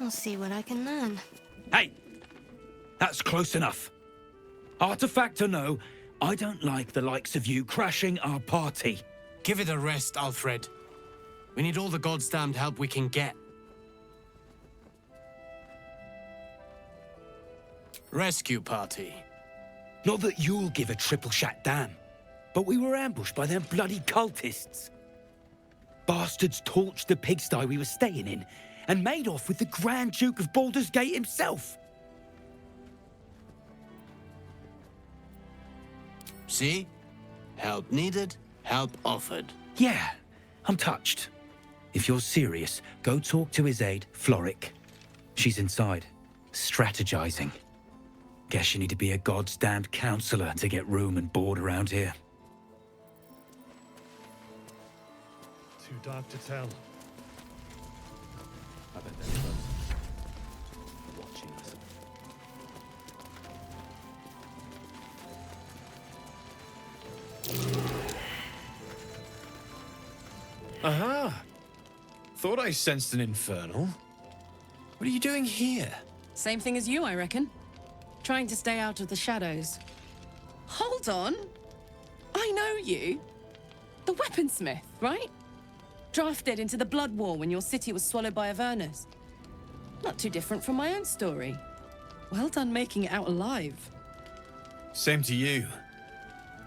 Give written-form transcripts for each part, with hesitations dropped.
I'll see what I can learn. Hey! That's close enough. Artifact or no, I don't like the likes of you crashing our party. Give it a rest, Alfred. We need all the goddamned help we can get. Rescue party. Not that you'll give a triple shot damn, but we were ambushed by them bloody cultists. Bastards torched the pigsty we were staying in and made off with the Grand Duke of Baldur's Gate himself. See? Help needed, help offered. Yeah, I'm touched. If you're serious, go talk to his aide, Floric. She's inside, strategizing. Guess you need to be a goddamned counselor to get room and board around here. Too dark to tell. I bet they're close. Watching us. Aha! Thought I sensed an infernal. What are you doing here? Same thing as you, I reckon. Trying to stay out of the shadows. Hold on! I know you. The weaponsmith, right? Drafted into the Blood War when your city was swallowed by Avernus. Not too different from my own story. Well done making it out alive. Same to you.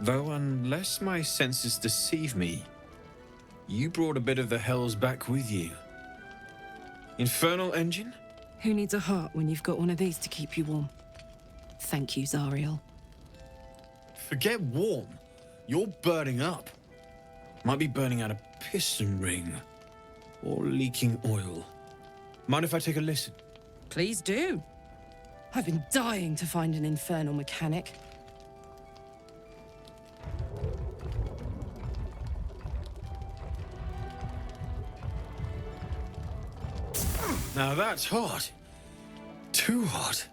Though unless my senses deceive me, you brought a bit of the hells back with you. Infernal engine? Who needs a heart when you've got one of these to keep you warm? Thank you, Zariel. Forget warm. You're burning up. Might be burning out a piston ring. Or leaking oil. Mind if I take a listen? Please do. I've been dying to find an infernal mechanic. Now that's hot. Too hot.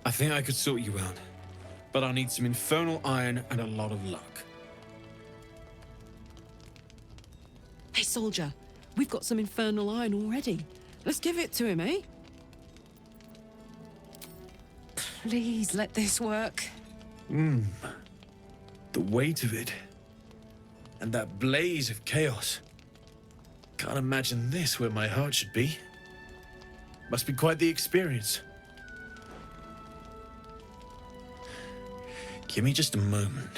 I think I could sort you out. But I'll need some infernal iron and a lot of luck. Hey, soldier. We've got some infernal iron already. Let's give it to him, eh? Please let this work. The weight of it. And that blaze of chaos. Can't imagine this where my heart should be. Must be quite the experience. Give me just a moment.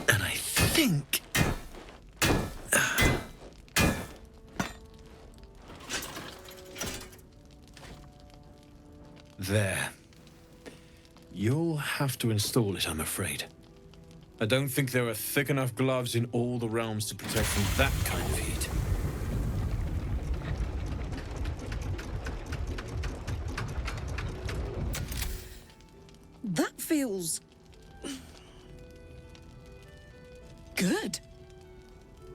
And I think... There. You'll have to install it, I'm afraid. I don't think there are thick enough gloves in all the realms to protect from that kind of heat. That feels... good.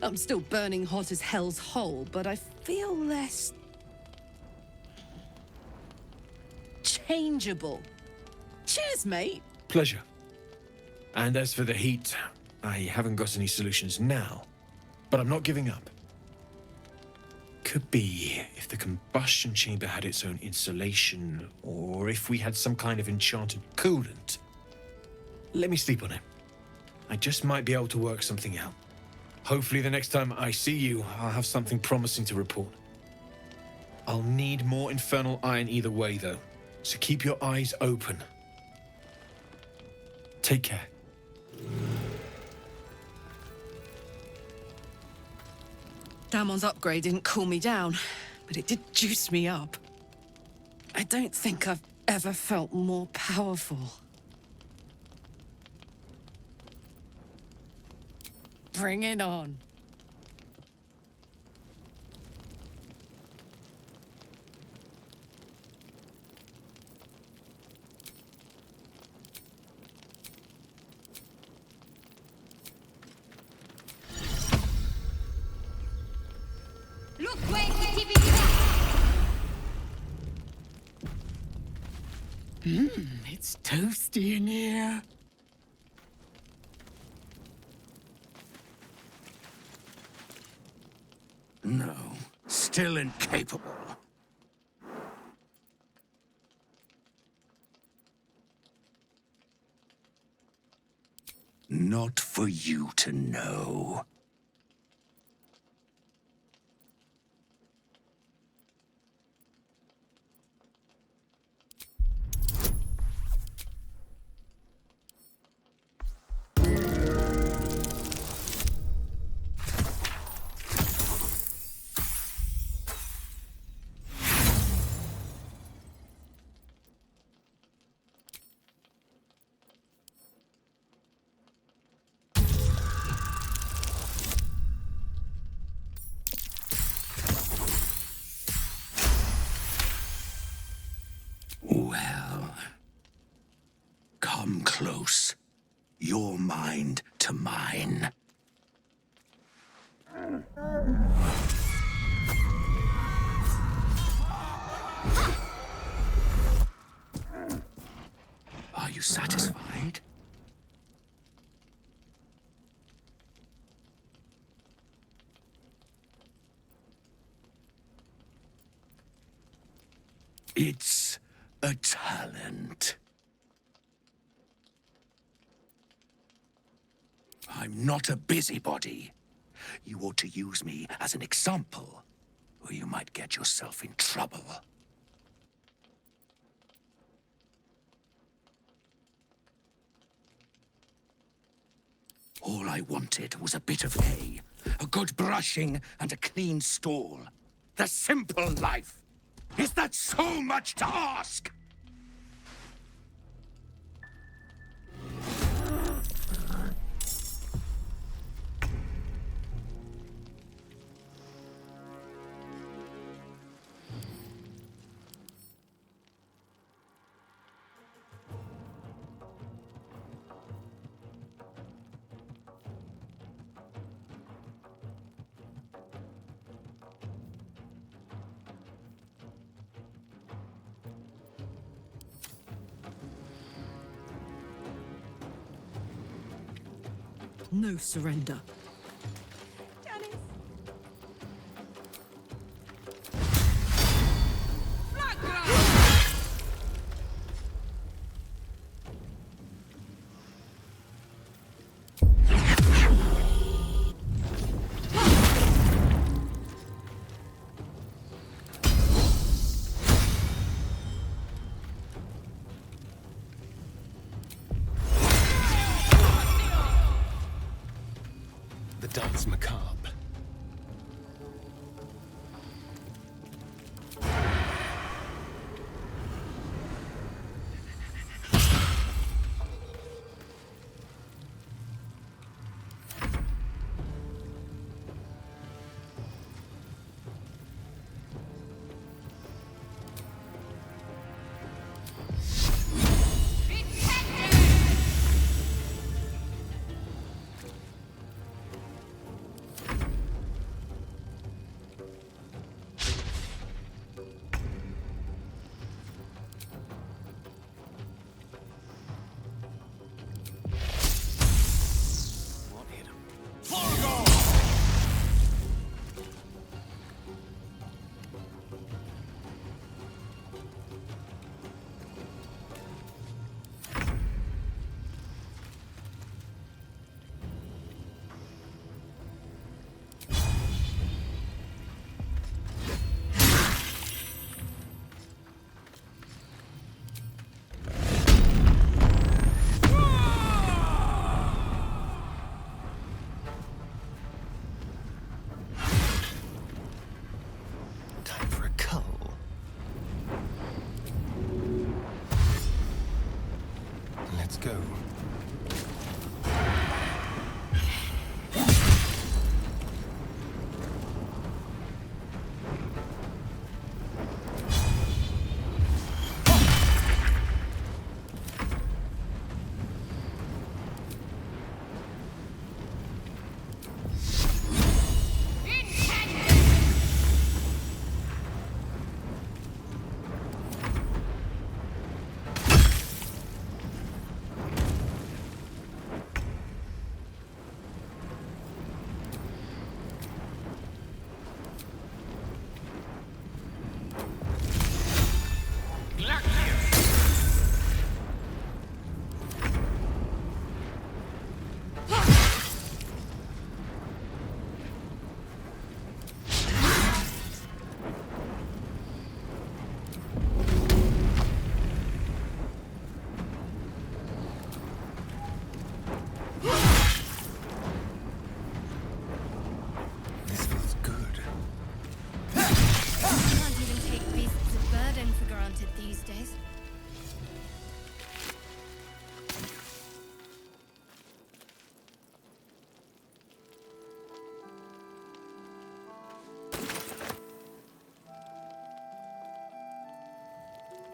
I'm still burning hot as hell's hole, but I feel less... changeable. Cheers, mate. Pleasure. And as for the heat, I haven't got any solutions now, but I'm not giving up. Could be if the combustion chamber had its own insulation, or if we had some kind of enchanted coolant. Let me sleep on it. I just might be able to work something out. Hopefully the next time I see you, I'll have something promising to report. I'll need more infernal iron either way, though, so keep your eyes open. Take care. Damon's upgrade didn't cool me down, but it did juice me up. I don't think I've ever felt more powerful. Bring it on. It's toasty in here. No, still incapable. Not for you to know. Well, come close. Your mind to mine. Are you satisfied? It's a talent. I'm not a busybody. You ought to use me as an example, or you might get yourself in trouble. All I wanted was a bit of hay, a good brushing, and a clean stall. The simple life. Is that so much to ask? No surrender. The dance macabre.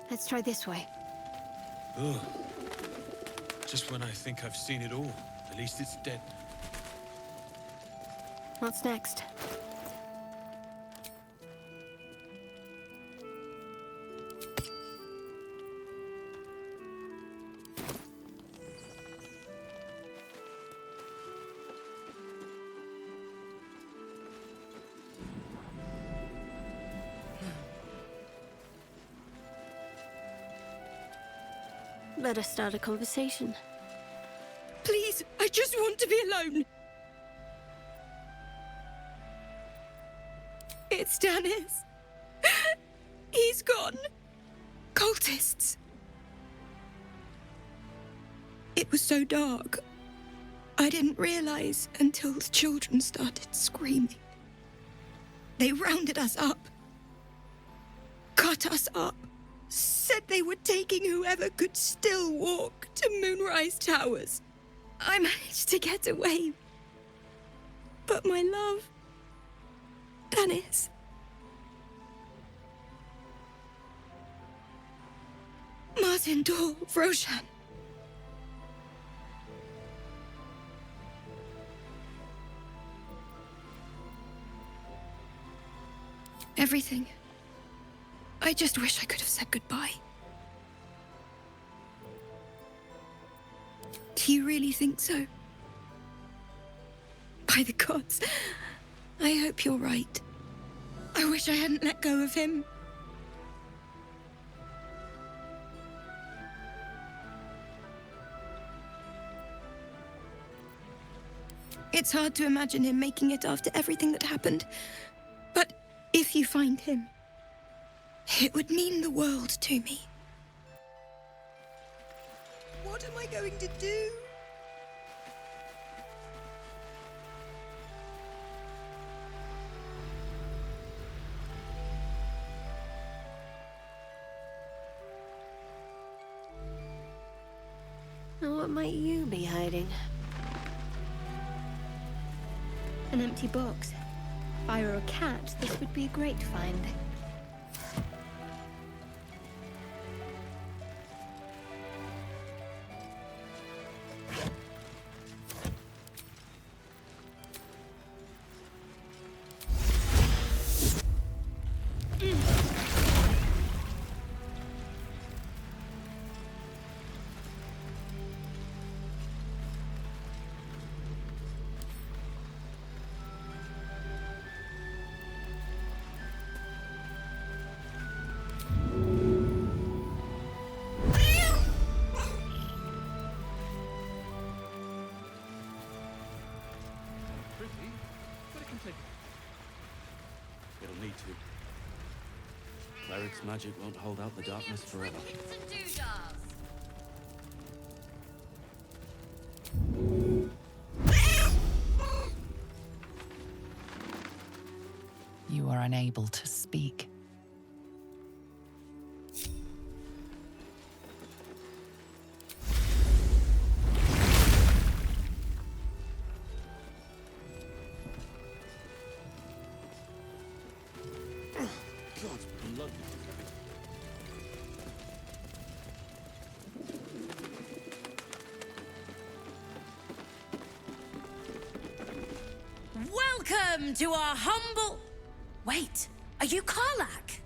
Let's try this way. Ugh. Just when I think I've seen it all. At least it's dead. What's next? Let us start a conversation. Please, I just want to be alone. It's Dennis. He's gone. Cultists. It was so dark. I didn't realize until the children started screaming. They rounded us up. Cut us up. Said they were taking whoever could still walk to Moonrise Towers. I managed to get away. But my love, Dennis. Martin Dor, Roshan. Everything. I just wish I could have said goodbye. Do you really think so? By the gods, I hope you're right. I wish I hadn't let go of him. It's hard to imagine him making it after everything that happened. But if you find him, it would mean the world to me. What am I going to do? Now, what might you be hiding? An empty box. If I were a cat, this would be a great find. It'll need to. Cleric's magic won't hold out the darkness forever. You are unable to speak. God's blood. Welcome to our humble... Wait, are you Karlach?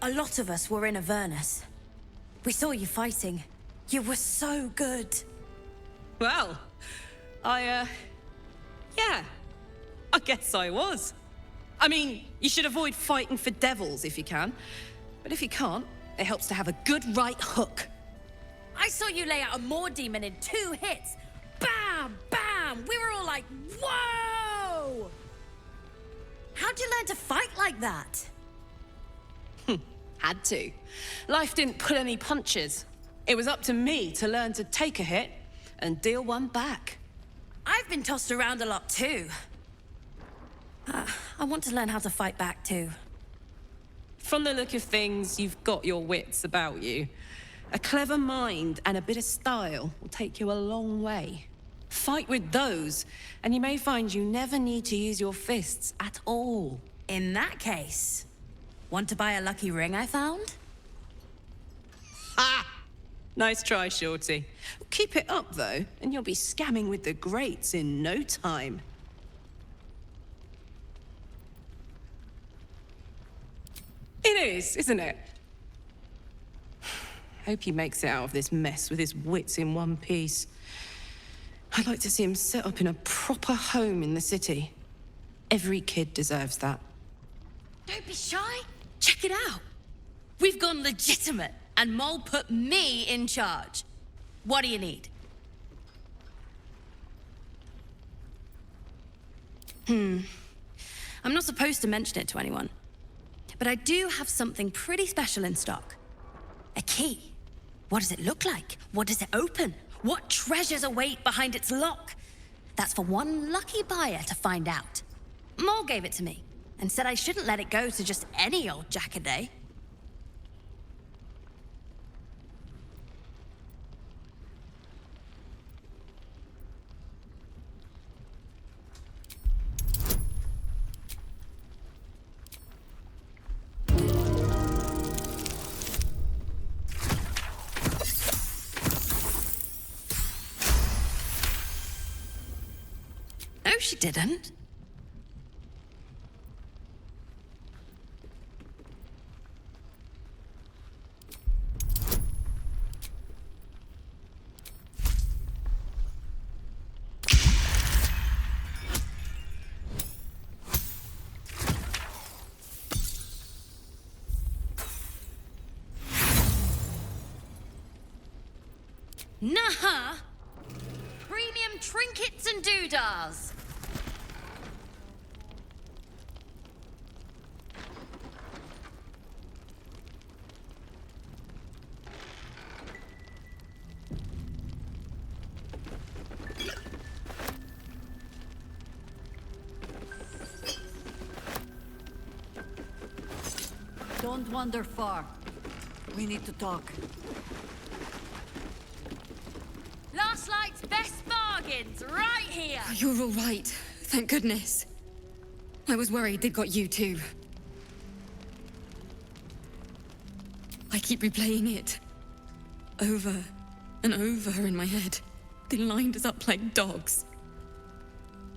A lot of us were in Avernus. We saw you fighting. You were so good. Well, yeah, I guess I was. I mean, you should avoid fighting for devils if you can. But if you can't, it helps to have a good right hook. I saw you lay out a Moor demon in 2 hits. Bam, bam! We were all like, whoa! How'd you learn to fight like that? Had to. Life didn't pull any punches. It was up to me to learn to take a hit and deal one back. I've been tossed around a lot too. I want to learn how to fight back too. From the look of things, you've got your wits about you. A clever mind and a bit of style will take you a long way. Fight with those, and you may find you never need to use your fists at all. In that case, want to buy a lucky ring I found? Nice try, Shorty. Keep it up, though, and you'll be scamming with the greats in no time. It is, isn't it? Hope he makes it out of this mess with his wits in one piece. I'd like to see him set up in a proper home in the city. Every kid deserves that. Don't be shy. Check it out. We've gone legitimate, and Mole put me in charge. What do you need? I'm not supposed to mention it to anyone, but I do have something pretty special in stock. A key. What does it look like? What does it open? What treasures await behind its lock? That's for one lucky buyer to find out. Mole gave it to me, and said I shouldn't let it go to just any old jackaday. No, she didn't. Nah! Premium trinkets and doodahs! Don't wander far. We need to talk. Last Light's best bargains, right here! You're all right. Thank goodness. I was worried they'd got you too. I keep replaying it. Over and over in my head. They lined us up like dogs.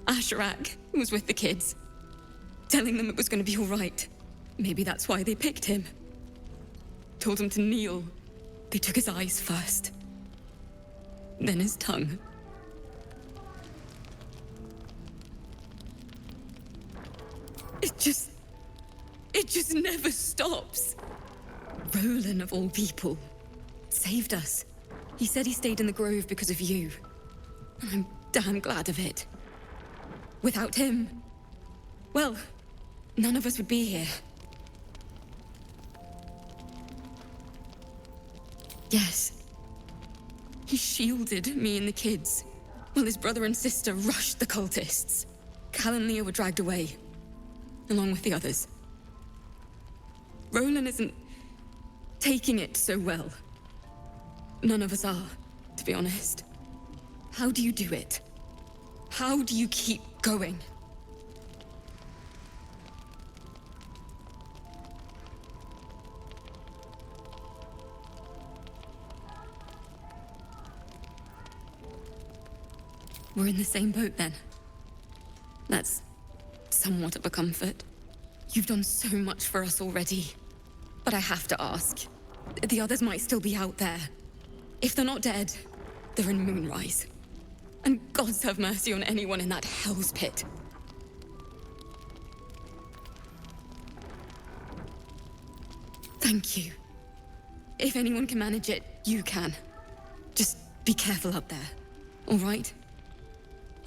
Asherak was with the kids, telling them it was going to be all right. Maybe that's why they picked him. Told him to kneel. They took his eyes first. Then his tongue. It just never stops. Roland, of all people, saved us. He said he stayed in the grove because of you. And I'm damn glad of it. Without him, well, none of us would be here. Yes. He shielded me and the kids, while his brother and sister rushed the cultists. Cal and Leah were dragged away, along with the others. Roland isn't taking it so well. None of us are, to be honest. How do you do it? How do you keep going? We're in the same boat then. That's somewhat of a comfort. You've done so much for us already. But I have to ask. The others might still be out there. If they're not dead, they're in Moonrise. And gods have mercy on anyone in that hell's pit. Thank you. If anyone can manage it, you can. Just be careful up there, all right?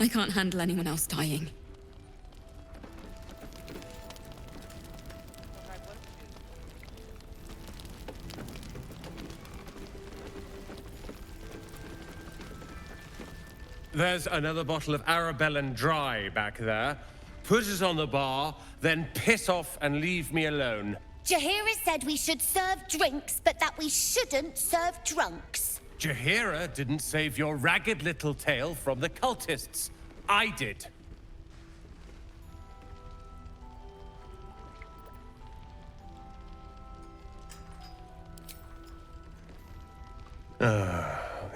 I can't handle anyone else dying. There's another bottle of Arabellan Dry back there. Put it on the bar, then piss off and leave me alone. Jaheira said we should serve drinks, but that we shouldn't serve drunks. Jaheira didn't save your ragged little tail from the cultists. I did.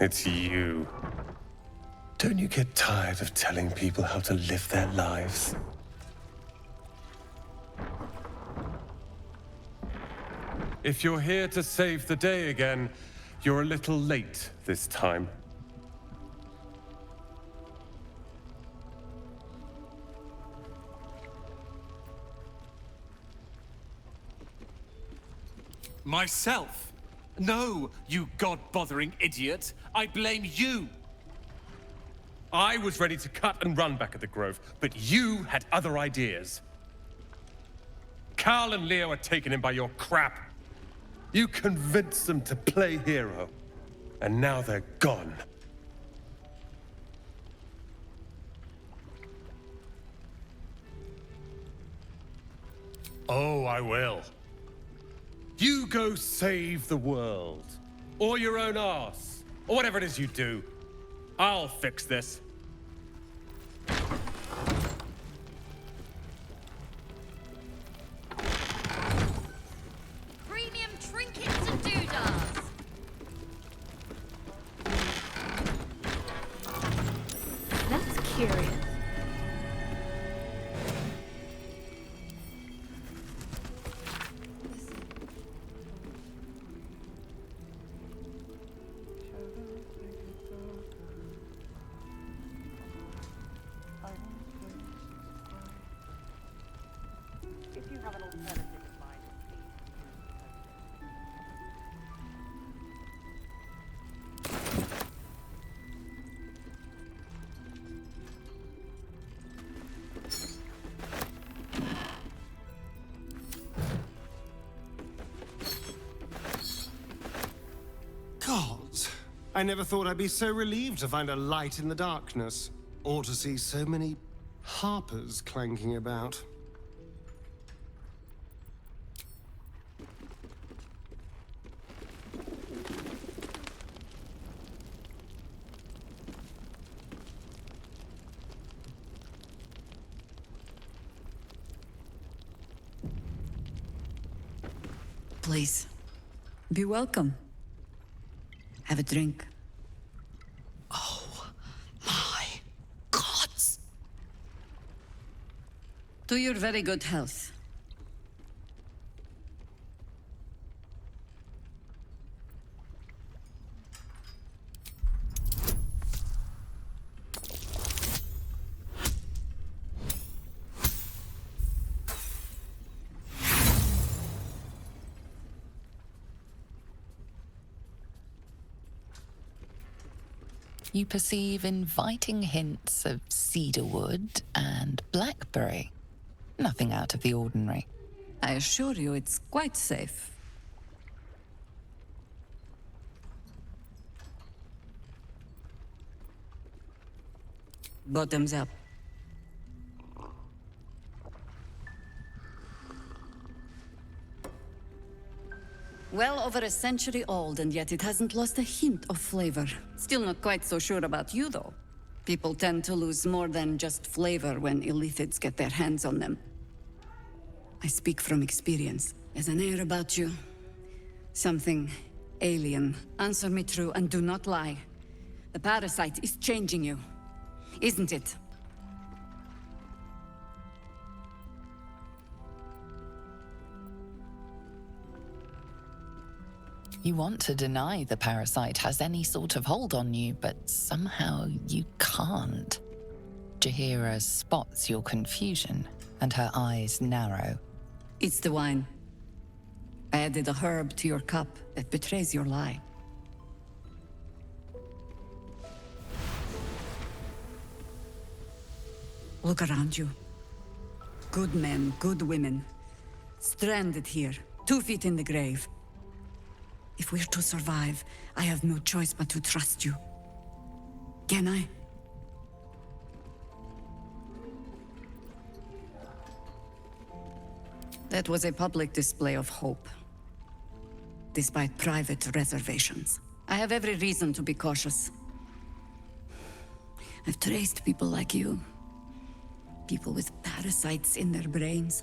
It's you. Don't you get tired of telling people how to live their lives? If you're here to save the day again, you're a little late this time. Myself? No, you god-bothering idiot. I blame you. I was ready to cut and run back at the Grove, but you had other ideas. Carl and Leo are taken in by your crap. You convinced them to play hero, and now they're gone. Oh, I will. You go save the world, or your own arse, or whatever it is you do. I'll fix this. Premium trinkets and doodahs. That's curious. Gods, I never thought I'd be so relieved to find a light in the darkness, or to see so many harpers clanking about. Please, be welcome. Have a drink. Oh, my gods. To your very good health. You perceive inviting hints of cedarwood and blackberry. Nothing out of the ordinary. I assure you it's quite safe. Bottoms up. Well over a century old, and yet it hasn't lost a hint of flavor. Still not quite so sure about you, though. People tend to lose more than just flavor when illithids get their hands on them. I speak from experience. There's an air about you. Something alien. Answer me true and do not lie. The parasite is changing you, isn't it? You want to deny the parasite has any sort of hold on you, but somehow you can't. Jahira spots your confusion, and her eyes narrow. It's the wine. I added a herb to your cup that betrays your lie. Look around you. Good men, good women. Stranded here, 2 feet in the grave. If we're to survive, I have no choice but to trust you. Can I? That was a public display of hope, despite private reservations. I have every reason to be cautious. I've traced people like you. People with parasites in their brains.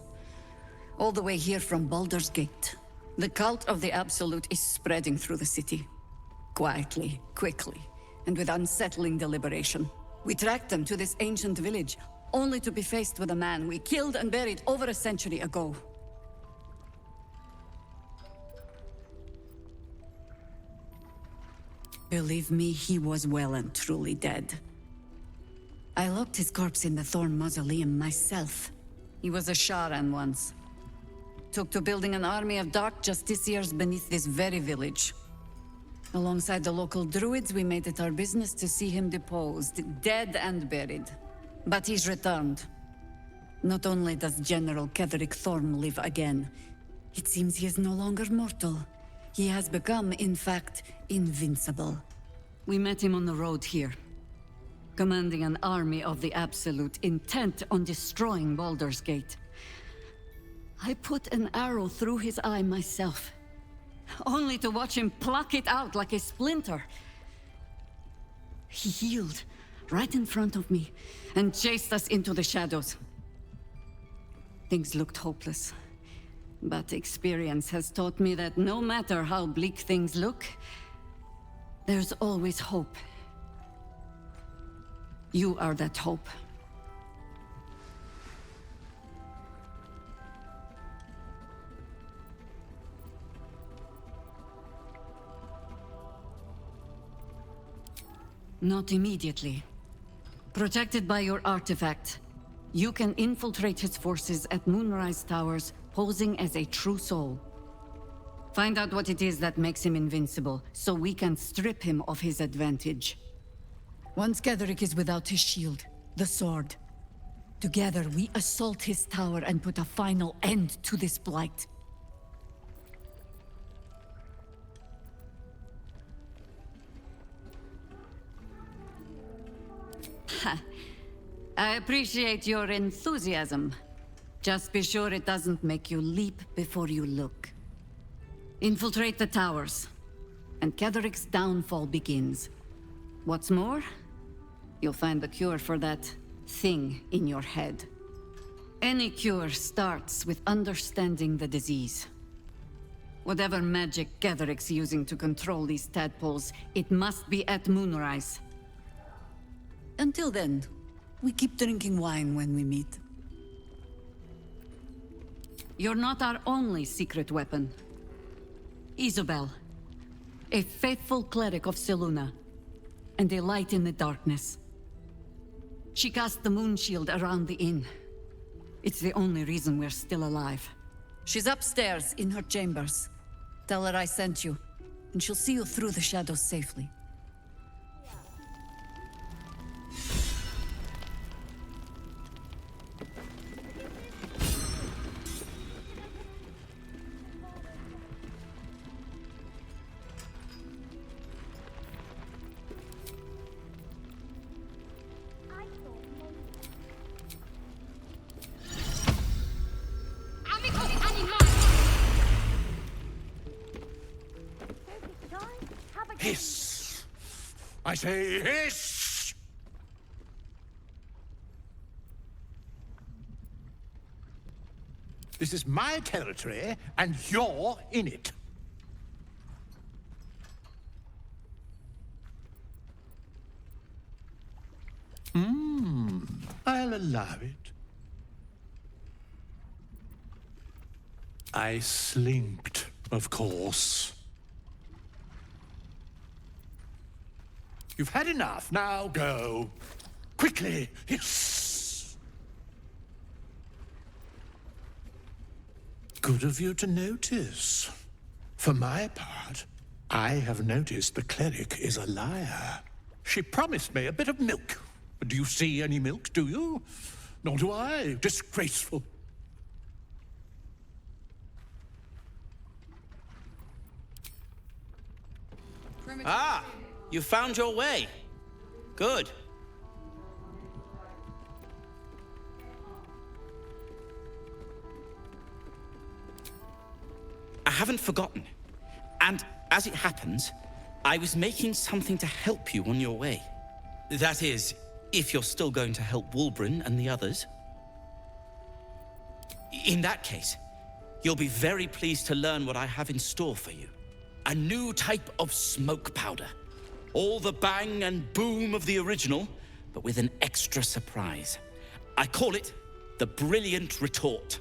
All the way here from Baldur's Gate. The cult of the Absolute is spreading through the city. Quietly, quickly, and with unsettling deliberation. We tracked them to this ancient village, only to be faced with a man we killed and buried over a century ago. Believe me, he was well and truly dead. I locked his corpse in the Thorn Mausoleum myself. He was a Sharan once. Took to building an army of dark justiciars beneath this very village. Alongside the local druids, we made it our business to see him deposed, dead and buried. But he's returned. Not only does General Ketheric Thorn live again, it seems he is no longer mortal. He has become, in fact, invincible. We met him on the road here, commanding an army of the Absolute, intent on destroying Baldur's Gate. I put an arrow through his eye myself, only to watch him pluck it out like a splinter. He healed right in front of me and chased us into the shadows. Things looked hopeless, but experience has taught me that no matter how bleak things look, there's always hope. You are that hope. Not immediately. Protected by your artifact, you can infiltrate his forces at Moonrise Towers, posing as a true soul. Find out what it is that makes him invincible, so we can strip him of his advantage. Once Ketheric is without his shield, the sword, together we assault his tower and put a final end to this blight. I appreciate your enthusiasm. Just be sure it doesn't make you leap before you look. Infiltrate the towers, and Ketheric's downfall begins. What's more, you'll find the cure for that thing in your head. Any cure starts with understanding the disease. Whatever magic Ketheric's using to control these tadpoles, it must be at Moonrise. Until then, we keep drinking wine when we meet. You're not our only secret weapon. Isabel, a faithful cleric of Selûne, and a light in the darkness. She cast the moon shield around the inn. It's the only reason we're still alive. She's upstairs in her chambers. Tell her I sent you, and she'll see you through the shadows safely. Hiss! I say hiss! This is my territory, and you're in it. I'll allow it. I slinked, of course. You've had enough. Now go. Quickly. Hiss. Good of you to notice. For my part, I have noticed the cleric is a liar. She promised me a bit of milk. But do you see any milk, do you? Nor do I. Disgraceful. Ah! You found your way. Good. I haven't forgotten. And as it happens, I was making something to help you on your way. That is, if you're still going to help Wulbren and the others. In that case, you'll be very pleased to learn what I have in store for you. A new type of smoke powder. All the bang and boom of the original, but with an extra surprise. I call it the Brilliant Retort.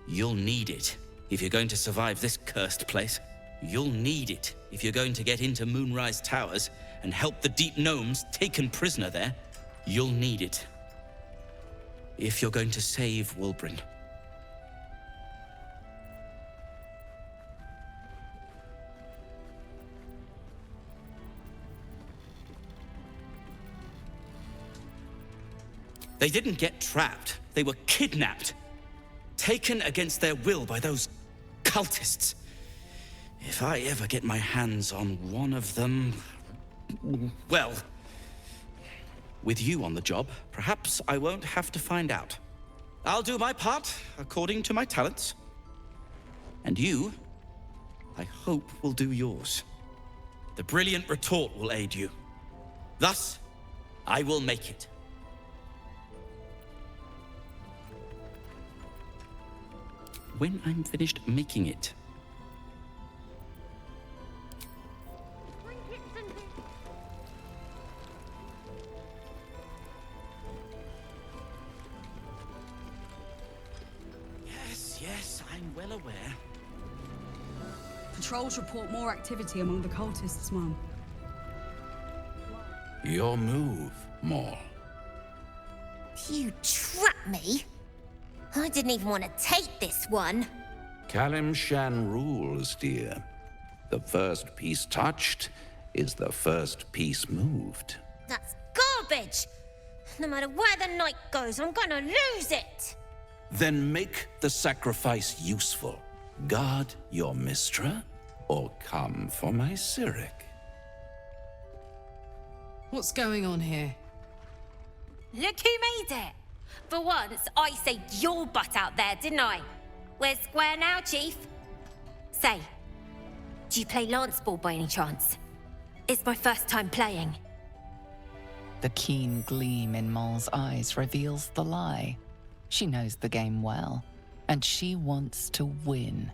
You'll need it if you're going to survive this cursed place. You'll need it if you're going to get into Moonrise Towers and help the Deep Gnomes taken prisoner there. You'll need it if you're going to save Wulbren. They didn't get trapped. They were kidnapped. Taken against their will by those cultists. If I ever get my hands on one of them... well... with you on the job, perhaps I won't have to find out. I'll do my part, according to my talents. And you, I hope, will do yours. The Brilliant Retort will aid you. Thus, I will make it. When I'm finished making it. Yes, I'm well aware. Patrols report more activity among the cultists, Mum. Your move, Maul. You trapped me? I didn't even want to take this one. Kalimshan rules, dear. The first piece touched is the first piece moved. That's garbage! No matter where the night goes, I'm gonna lose it! Then make the sacrifice useful. Guard your Mistra, or come for my Cyric. What's going on here? Look who made it! For once, I saved your butt out there, didn't I? We're square now, Chief. Say, do you play lance ball by any chance? It's my first time playing. The keen gleam in Maul's eyes reveals the lie. She knows the game well, and she wants to win.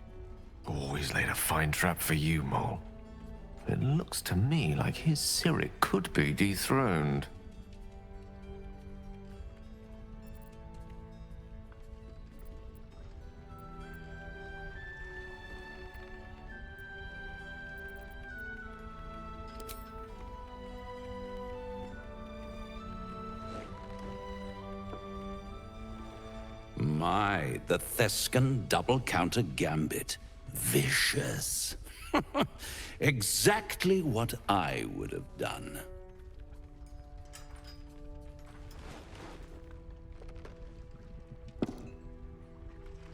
Always laid a fine trap for you, Mole. It looks to me like his Cyric could be dethroned. My, the Thescan double counter gambit. Vicious. Exactly what I would have done.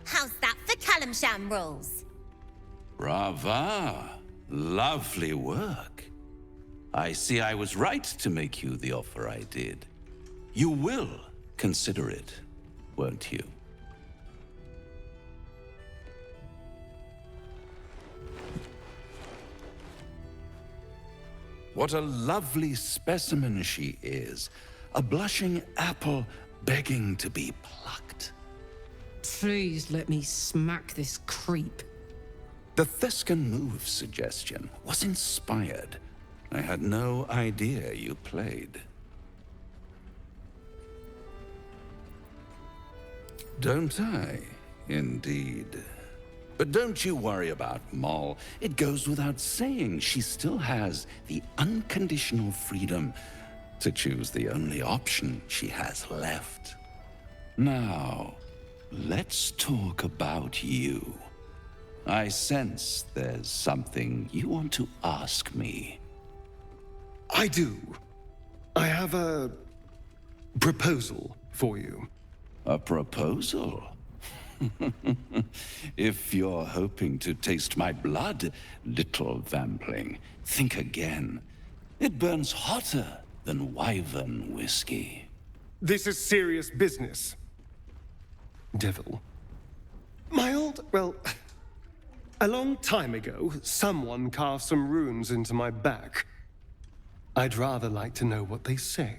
How's that for Kalimshan rules? Brava. Lovely work. I see I was right to make you the offer I did. You will consider it, won't you? What a lovely specimen she is. A blushing apple begging to be plucked. Please let me smack this creep. The Thescan move suggestion was inspired. I had no idea you played. Don't I? Indeed. But don't you worry about Moll. It goes without saying she still has the unconditional freedom to choose the only option she has left. Now, let's talk about you. I sense there's something you want to ask me. I do. I have a proposal for you. A proposal? If you're hoping to taste my blood, little vampling, think again. It burns hotter than wyvern whiskey. This is serious business. Devil. Well, a long time ago, someone carved some runes into my back. I'd rather like to know what they say.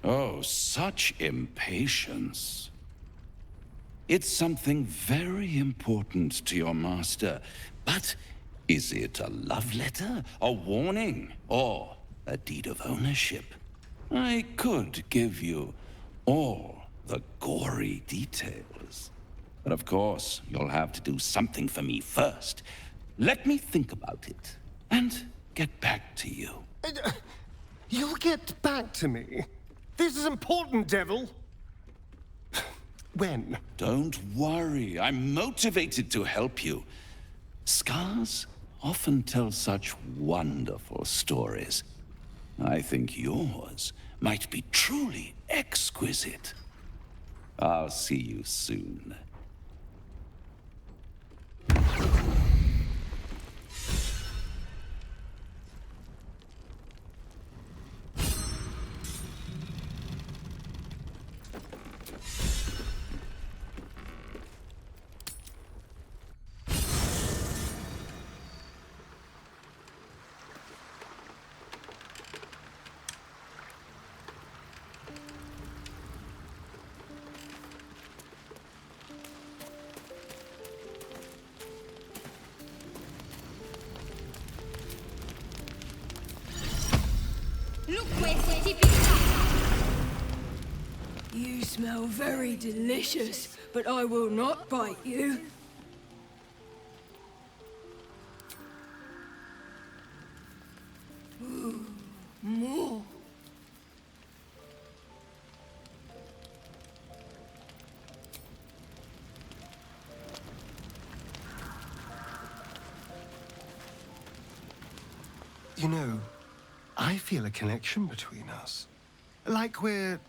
Oh, such impatience. It's something very important to your master. But is it a love letter, a warning, or a deed of ownership? I could give you all the gory details. But of course, you'll have to do something for me first. Let me think about it and get back to you. You'll get back to me? This is important, Devil. When? Don't worry, I'm motivated to help you. Scars often tell such wonderful stories. I think yours might be truly exquisite. I'll see you soon. You smell very delicious, but I will not bite you. Ooh, more. You know, I feel a connection between us. Like we're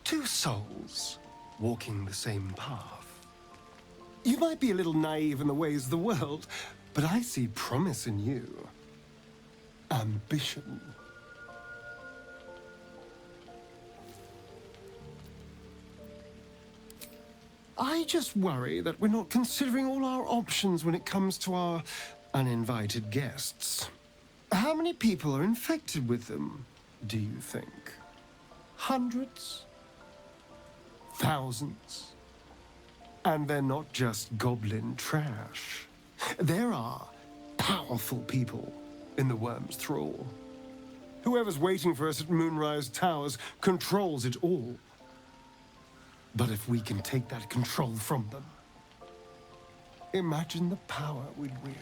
two souls walking the same path. You might be a little naive in the ways of the world, but I see promise in you. Ambition. I just worry that we're not considering all our options when it comes to our uninvited guests. How many people are infected with them, do you think? Hundreds? Thousands? And they're not just goblin trash. There are powerful people in the Worm's thrall. Whoever's waiting for us at Moonrise Towers controls it all. But if we can take that control from them, imagine the power we'd wield.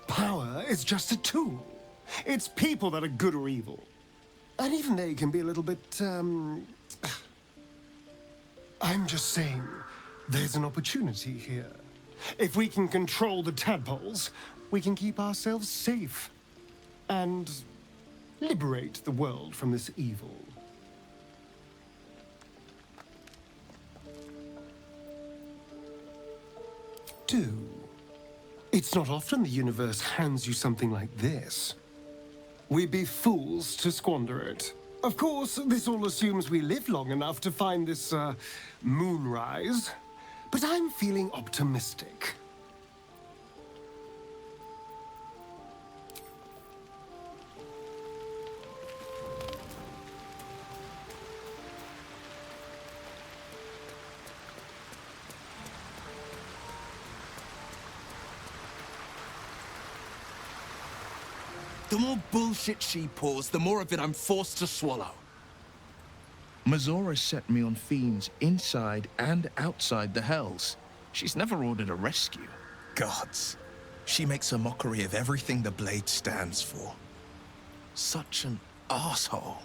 Power is just a tool. It's people that are good or evil. And even they can be a little bit, I'm just saying, there's an opportunity here. If we can control the tadpoles, we can keep ourselves safe. And liberate the world from this evil. Do. It's not often the universe hands you something like this. We'd be fools to squander it. Of course, this all assumes we live long enough to find this, moonrise. But I'm feeling optimistic. The more bullshit she pours, the more of it I'm forced to swallow. Mazora set me on fiends inside and outside the Hells. She's never ordered a rescue. Gods. She makes a mockery of everything the Blade stands for. Such an asshole.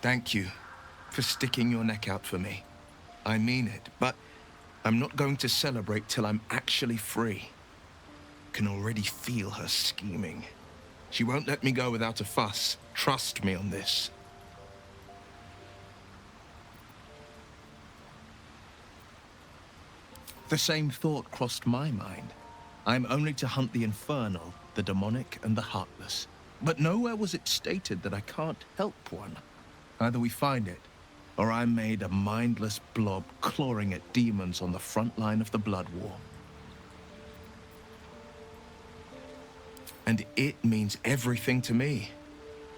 Thank you for sticking your neck out for me. I mean it, but I'm not going to celebrate till I'm actually free. Can already feel her scheming. She won't let me go without a fuss. Trust me on this. The same thought crossed my mind. I'm only to hunt the infernal, the demonic, and the heartless. But nowhere was it stated that I can't help one. Either we find it, or I'm made a mindless blob clawing at demons on the front line of the Blood War. And it means everything to me.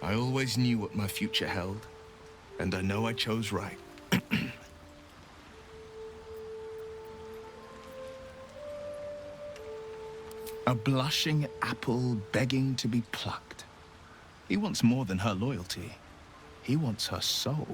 I always knew what my future held, and I know I chose right. A blushing apple begging to be plucked. He wants more than her loyalty. He wants her soul.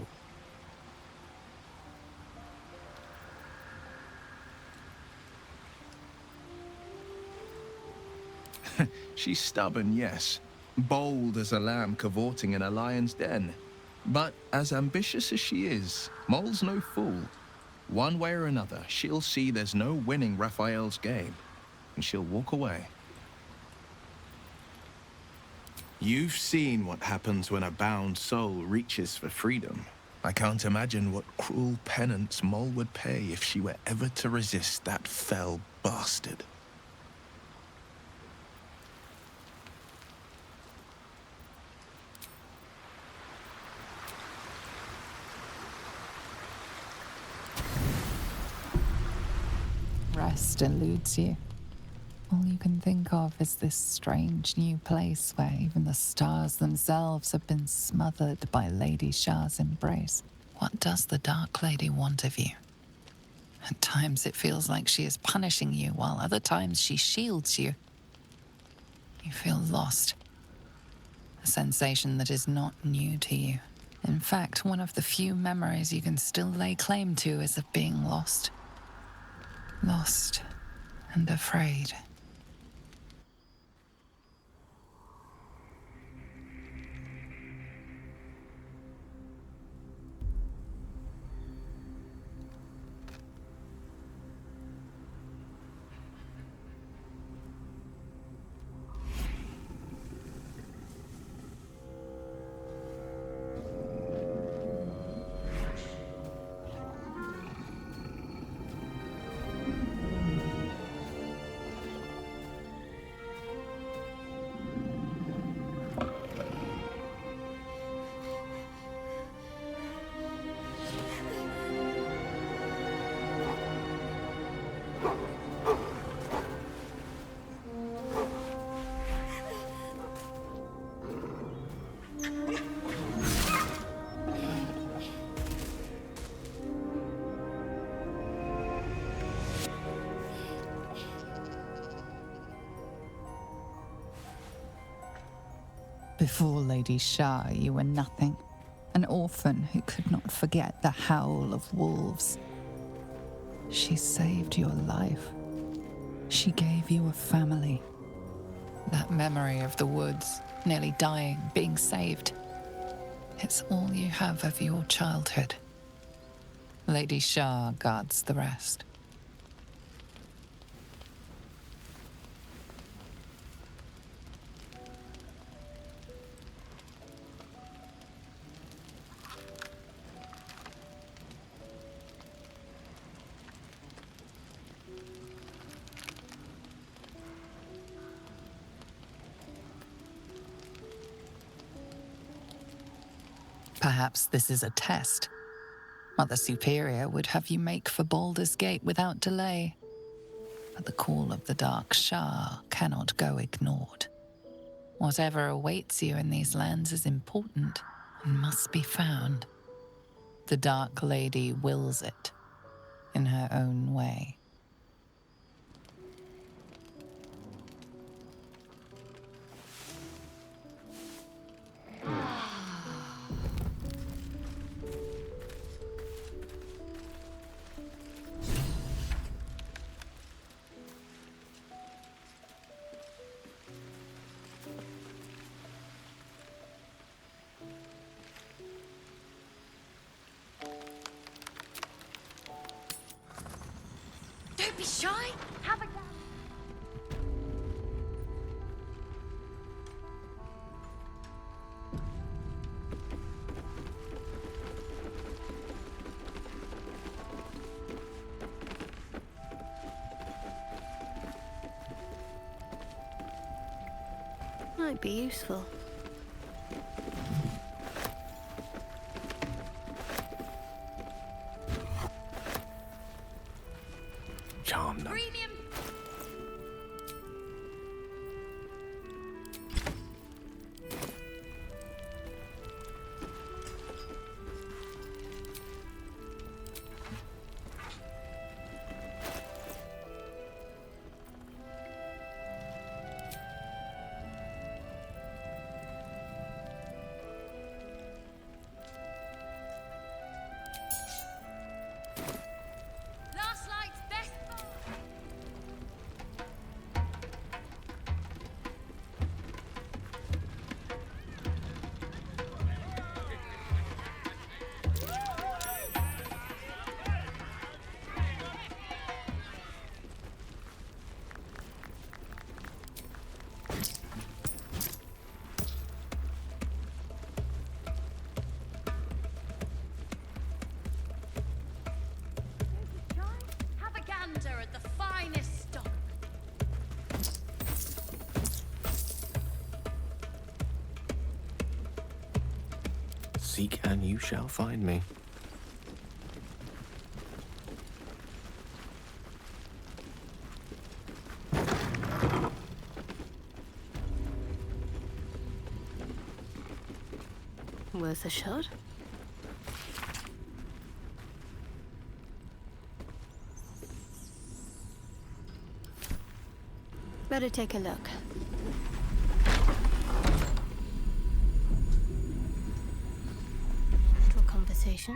She's stubborn, yes. Bold as a lamb cavorting in a lion's den. But as ambitious as she is, Mole's no fool. One way or another, she'll see there's no winning Raphael's game, and she'll walk away. You've seen what happens when a bound soul reaches for freedom. I can't imagine what cruel penance Mole would pay if she were ever to resist that fell bastard. Rest eludes you. All you can think of is this strange new place where even the stars themselves have been smothered by Lady Shah's embrace. What does the Dark Lady want of you? At times it feels like she is punishing you, while other times she shields you. You feel lost. A sensation that is not new to you. In fact, one of the few memories you can still lay claim to is of being lost. Lost and afraid. Before Lady Shah, you were nothing. An orphan who could not forget the howl of wolves. She saved your life. She gave you a family. That memory of the woods, nearly dying, being saved. It's all you have of your childhood. Lady Shah guards the rest. Perhaps this is a test. Mother Superior would have you make for Baldur's Gate without delay. But the call of the Dark Shah cannot go ignored. Whatever awaits you in these lands is important and must be found. The Dark Lady wills it in her own way. Don't be shy. Have a go. Might be useful. Charm them. Premium. Seek and you shall find me. Worth a shot? Better take a look. Little conversation.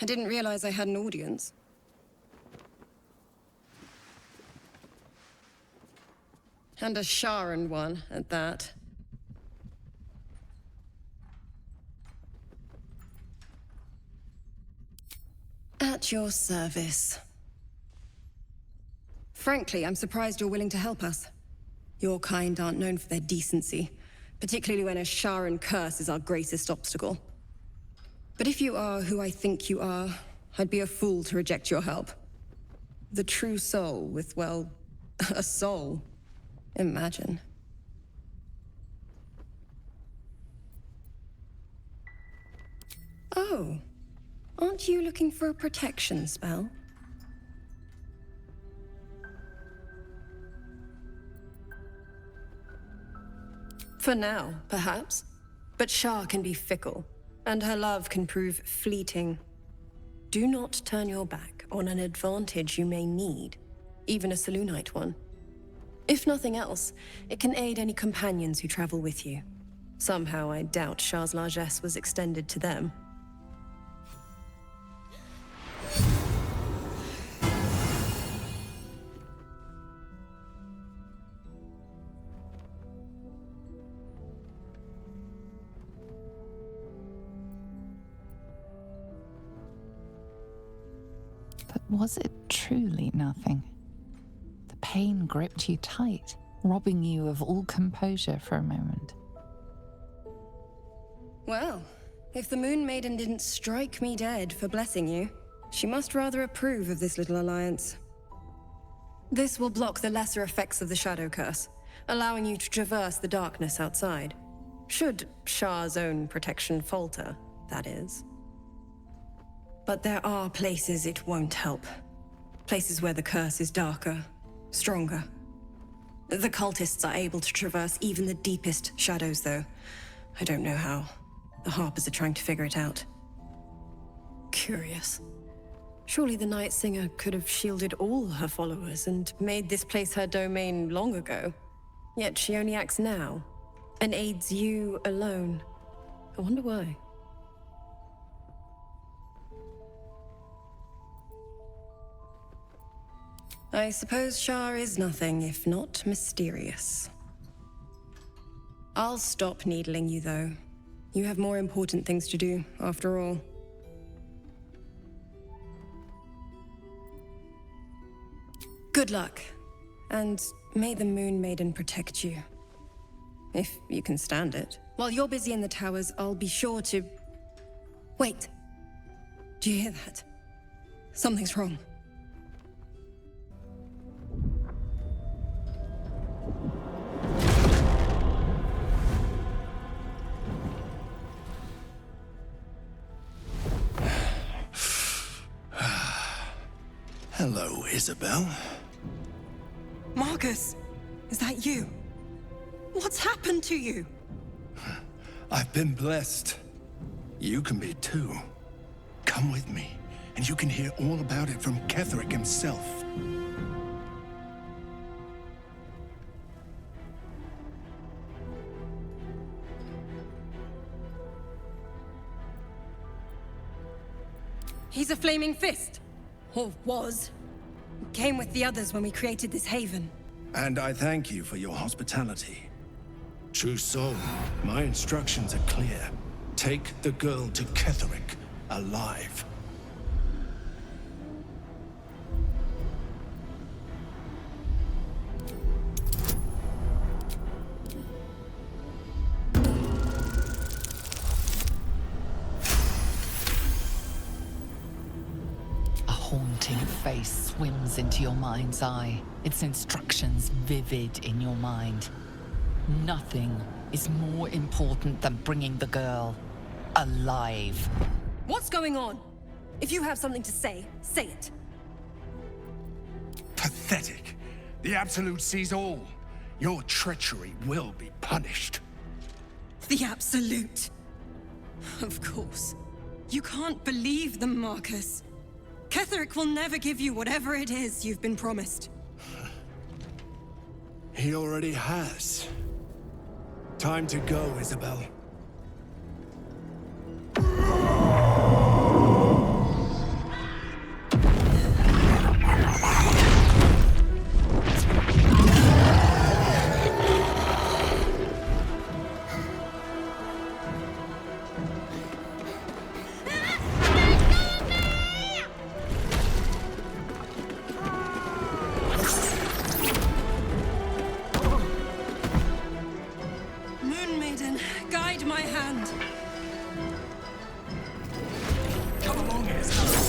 I didn't realize I had an audience. And a Sharon one at that. At your service. Frankly, I'm surprised you're willing to help us. Your kind aren't known for their decency, particularly when a Sharon curse is our greatest obstacle. But if you are who I think you are, I'd be a fool to reject your help. The true soul with, well, a soul. Imagine. Oh, aren't you looking for a protection spell? For now, perhaps. But Shah can be fickle. And her love can prove fleeting. Do not turn your back on an advantage you may need, even a Selûnite one. If nothing else, it can aid any companions who travel with you. Somehow I doubt Shah's largesse was extended to them. But was it truly nothing? The pain gripped you tight, robbing you of all composure for a moment. Well, if the Moon Maiden didn't strike me dead for blessing you, she must rather approve of this little alliance. This will block the lesser effects of the Shadow Curse, allowing you to traverse the darkness outside. Should Shah's own protection falter, that is. But there are places it won't help. Places where the curse is darker, stronger. The cultists are able to traverse even the deepest shadows, though. I don't know how. The Harpers are trying to figure it out. Curious. Surely the Night Singer could have shielded all her followers and made this place her domain long ago. Yet she only acts now, and aids you alone. I wonder why. I suppose Shah is nothing if not mysterious. I'll stop needling you, though. You have more important things to do, after all. Good luck, and may the Moon Maiden protect you. If you can stand it. While you're busy in the towers, I'll be sure to... Wait. Do you hear that? Something's wrong. Hello, Isabel. Marcus, is that you? What's happened to you? I've been blessed. You can be too. Come with me, and you can hear all about it from Ketheric himself. He's a flaming fist. Or was. Came with the others when we created this haven. And I thank you for your hospitality. True soul, my instructions are clear. Take the girl to Ketherick, alive. A haunting face swims into your mind's eye, its instructions vivid in your mind. Nothing is more important than bringing the girl alive. What's going on? If you have something to say, say it. Pathetic. The Absolute sees all. Your treachery will be punished. The Absolute. Of course. You can't believe them, Marcus. Ketherick will never give you whatever it is you've been promised. He already has. Time to go, Isabel. Moon Maiden, guide my hand. Come along, Isabel.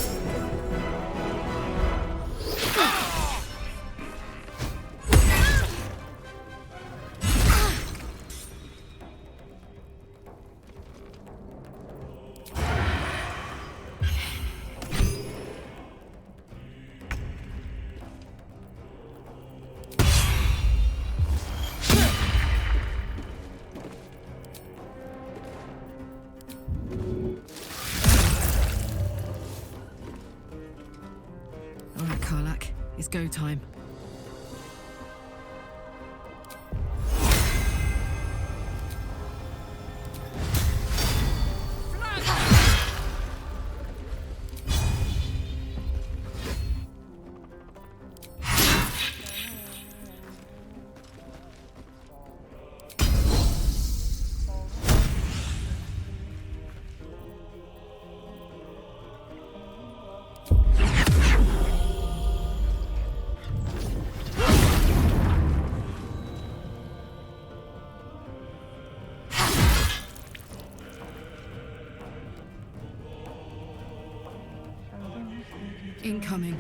All right, Karlak. It's go time. Incoming.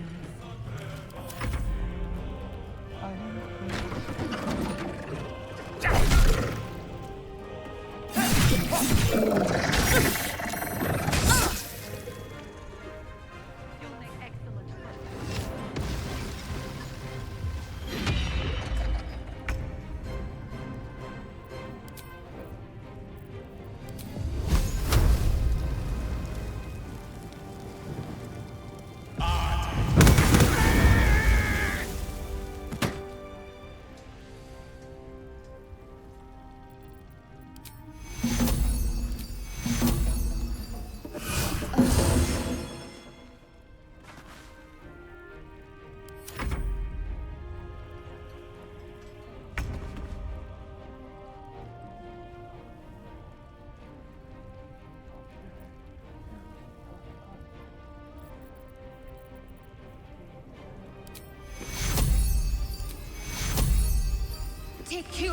Take you.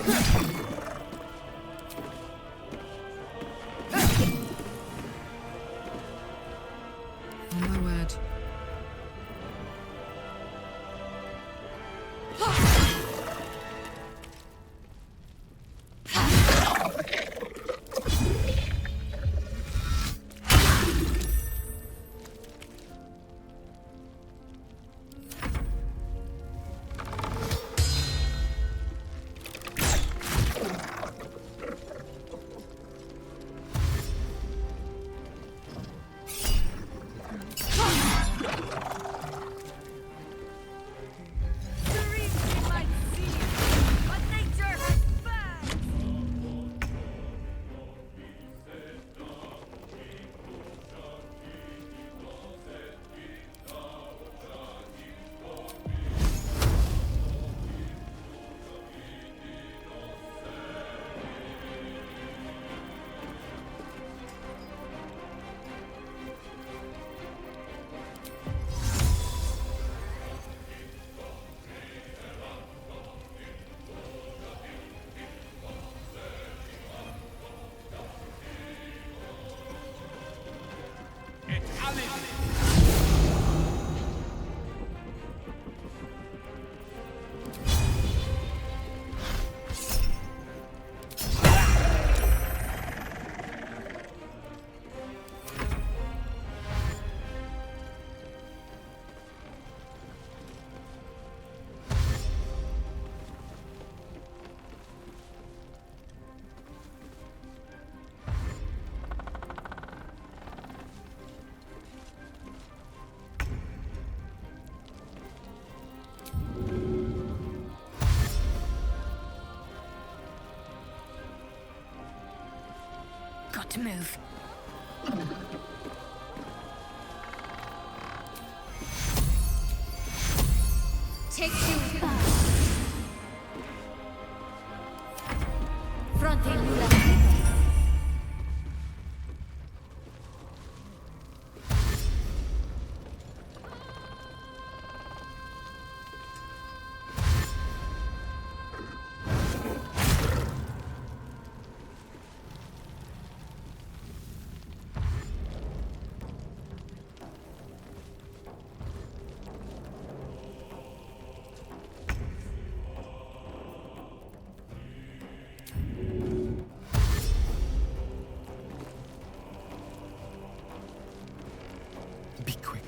Oh my word. Got to move. Take two back. Fronte nulla. Be quick.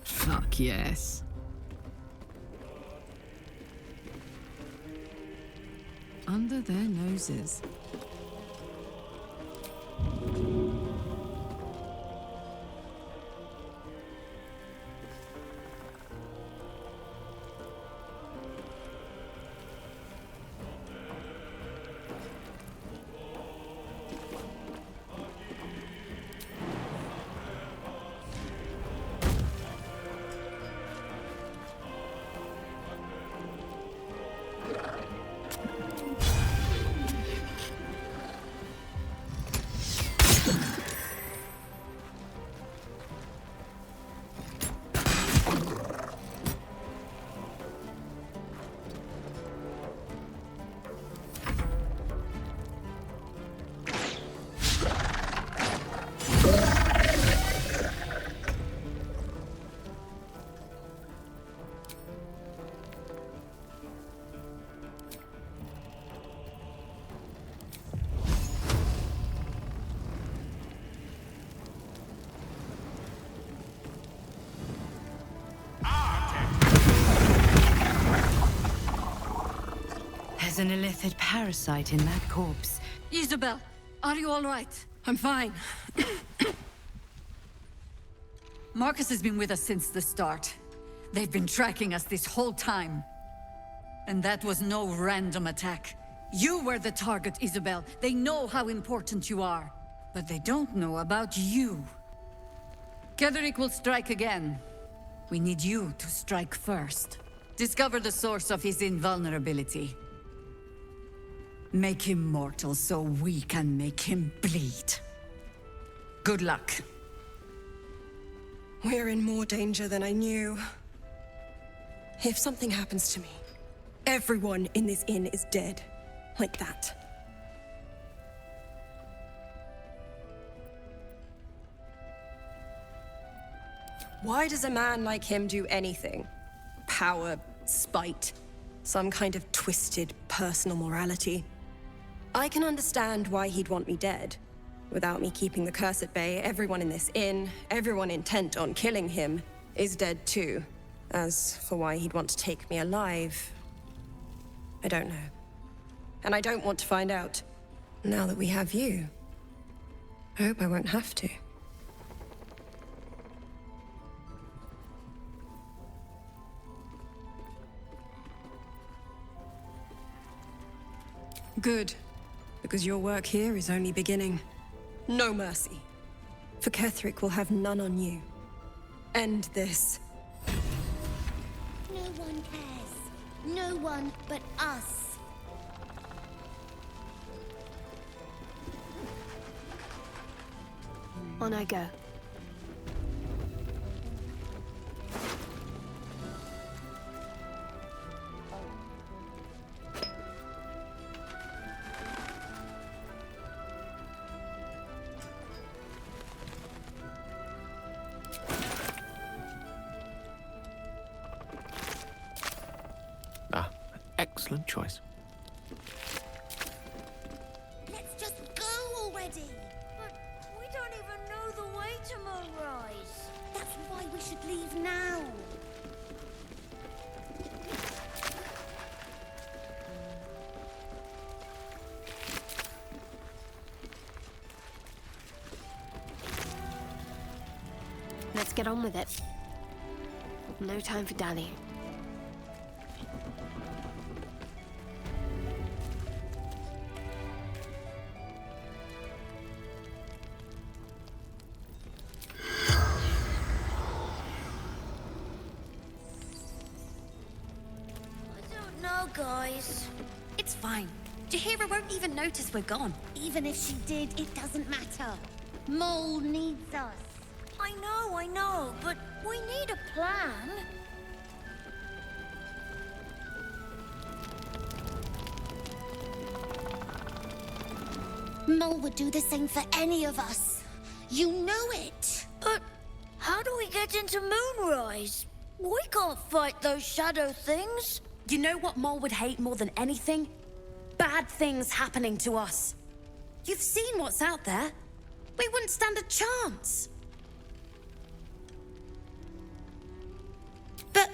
Fuck yes. Under their noses. There's an illithid parasite in that corpse. Isabel, are you all right? I'm fine. Marcus has been with us since the start. They've been tracking us this whole time. And that was no random attack. You were the target, Isabel. They know how important you are. But they don't know about you. Ketheric will strike again. We need you to strike first. Discover the source of his invulnerability. Make him mortal so we can make him bleed. Good luck. We're in more danger than I knew. If something happens to me, everyone in this inn is dead. Like that. Why does a man like him do anything? Power, spite, some kind of twisted personal morality. I can understand why he'd want me dead. Without me keeping the curse at bay, everyone in this inn, everyone intent on killing him, is dead too. As for why he'd want to take me alive, I don't know. And I don't want to find out. Now that we have you, I hope I won't have to. Good, because your work here is only beginning. No mercy. For Ketheric will have none on you. End this. No one cares. No one but us. On I go. Excellent choice. Let's just go already. But we don't even know the way to Moonrise. That's why we should leave now. Let's get on with it. No time for dallying. Guys. It's fine. Jahira won't even notice we're gone. Even if she did, it doesn't matter. Mole needs us. I know, but we need a plan. Mole would do the same for any of us. You know it. But how do we get into Moonrise? We can't fight those shadow things. You know what Mole would hate more than anything? Bad things happening to us. You've seen what's out there. We wouldn't stand a chance. But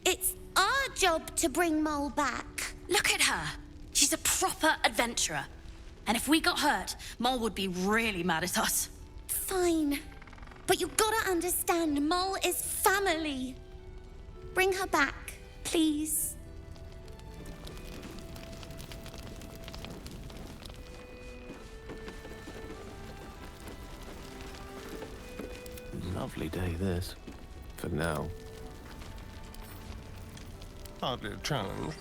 it's our job to bring Mole back. Look at her. She's a proper adventurer. And if we got hurt, Mole would be really mad at us. Fine. But you gotta understand, Mole is family. Bring her back. Please. Lovely day, this. For now. Hardly a challenge.